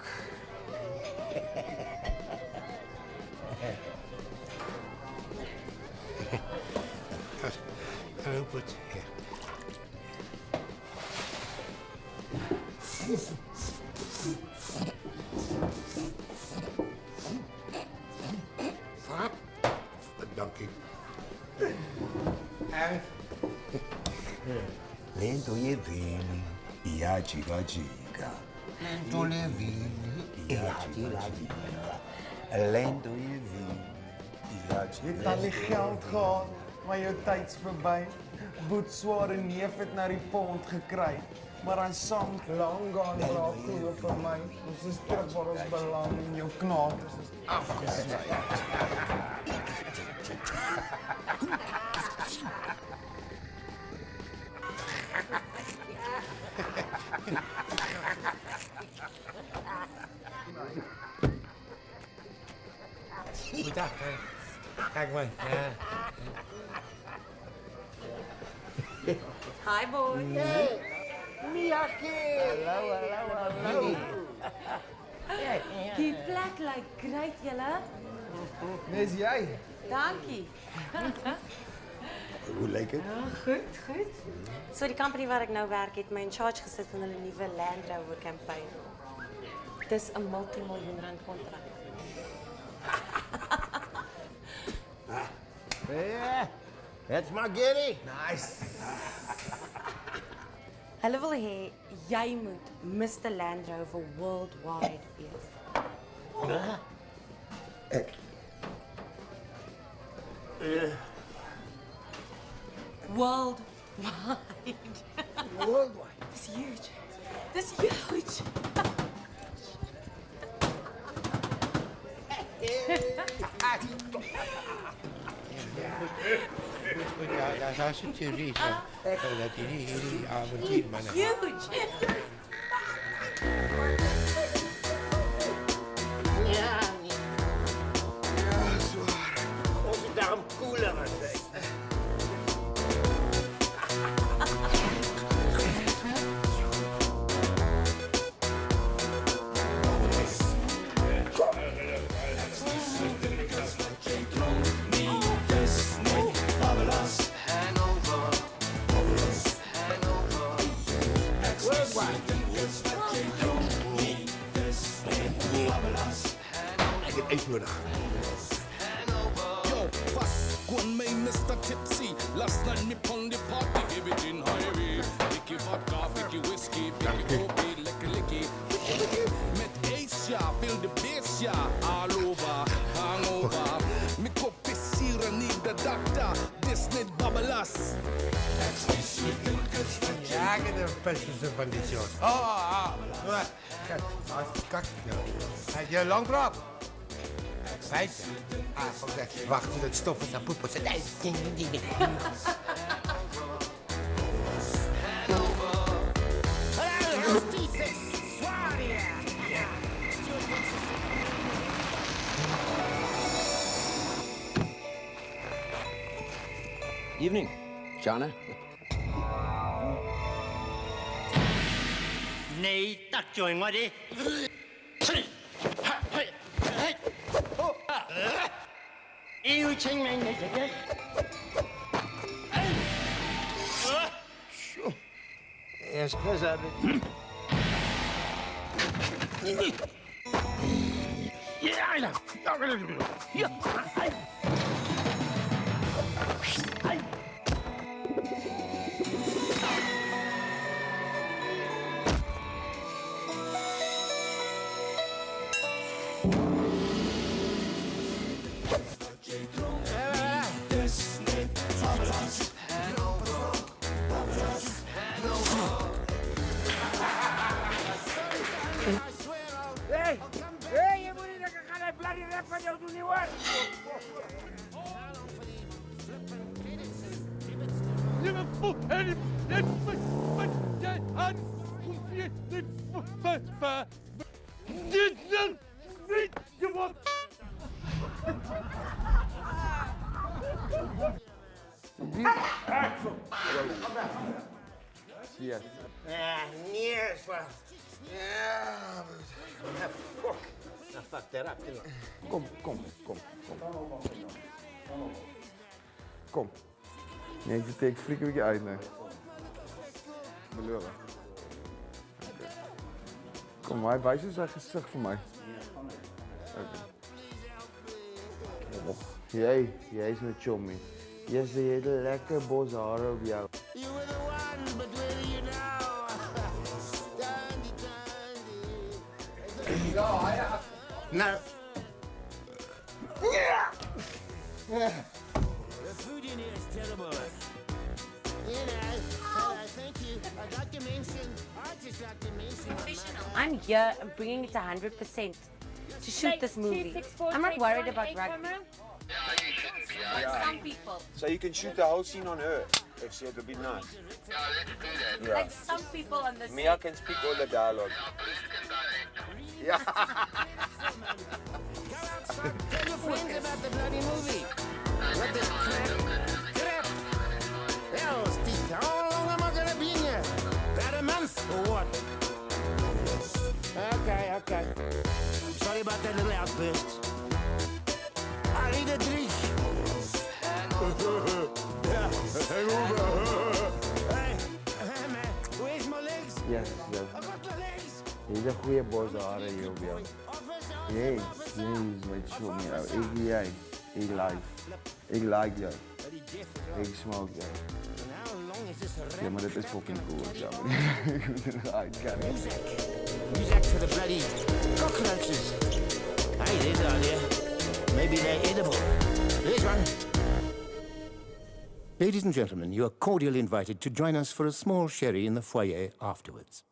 Hallo, Put. Dankie. Lento ye vili, iya jika jika. Lento le vili, iya jika jika. Lento ye vili, iya Jy het jika al die geld gehad, maar jou tyd's verby. Boetsware neef het na die pond gekry. Maar hy sang langaan raak toe vir my. Ons is terug waar ons belang en jou knaak is afgesny. Goeiedag. Kijk maar. Hi boy. Hey, Miyake. Hallo. Die plek lyk great julle. Dis jy. Dankie. Hoe lyk dit? Ja, goed. So die company waar ek nou werk het my in charge gesit van hulle nuwe Land Rover campaign. Dis 'n multimiljoen-rand kontrak. Yeah, that's my Gary. Nice. Hulle wil hê jy moet Mr. Land Rover worldwide wees. Worldwide. Worldwide. Dis huge. Dis huge. Ja, daar is een theorie. Dat hierdie avontuur, man. Huge. Ja, zwaar. Onze darm koeler als hij. Yo, fast one may Mr. Tipsy. Last night me pon the party, give it in highway. Picky vodka, picky whiskey, picky coffee, licky. Met Asia, feel the bass, yeah, all over, hangover. Me cup is here, need the doctor. This need bubbles. Ja, ik heb een pesje van die show. Kijk, kijk. Heb je lang praat? Feit. Oké. Wacht tot het stof is naar poep. Evening. Jana?你得罪我哋。要清明你自己。Yes, President. Hey, jy moet nie lekker gaan hy bloody rap van jou doen nie hoor. Liverpool en jy aan die dit dan weet jy wat? Yes. Nee, swart. Ja, fuck. I fucked that up, didn't I? Kom. Nee, ek steek fliek 'n bietjie uit nou. Beloof. Okay. Kom, hy wys sy gesig vir my. Okay. Oh, jy's met Chommy. Jy sê jy het 'n lekker bos hare op jou. You were the one, but where are you now? No. The food in here is terrible. You know, thank you. I'd like to mention, I'd just like to mention. I'm here and bringing it 100% to shoot this movie. I'm not worried about rugby. Some people. So you can shoot the whole scene on her, if she would be nice. Yeah. Like some people on this. Mia can speak all the dialogue. Yeah. Tell your friends about the bloody movie. What the crap? Hell, Steve, how long am I gonna be in here? About a month or what? Okay. Sorry about that little outburst. I need a drink. Hey, man, where's my legs? Yes. I've got the legs. Jy's 'n goeie bos hare hier op jou. Yes, met Chommy. Ek like jou. Ek smaak jou. Ja, maar dit is fucking cool, ja. I got it. Music for the bloody cockroaches. Hey, there's an idea. Maybe they're edible. Here's one. Ladies and gentlemen, you are cordially invited to join us for a small sherry in the foyer afterwards.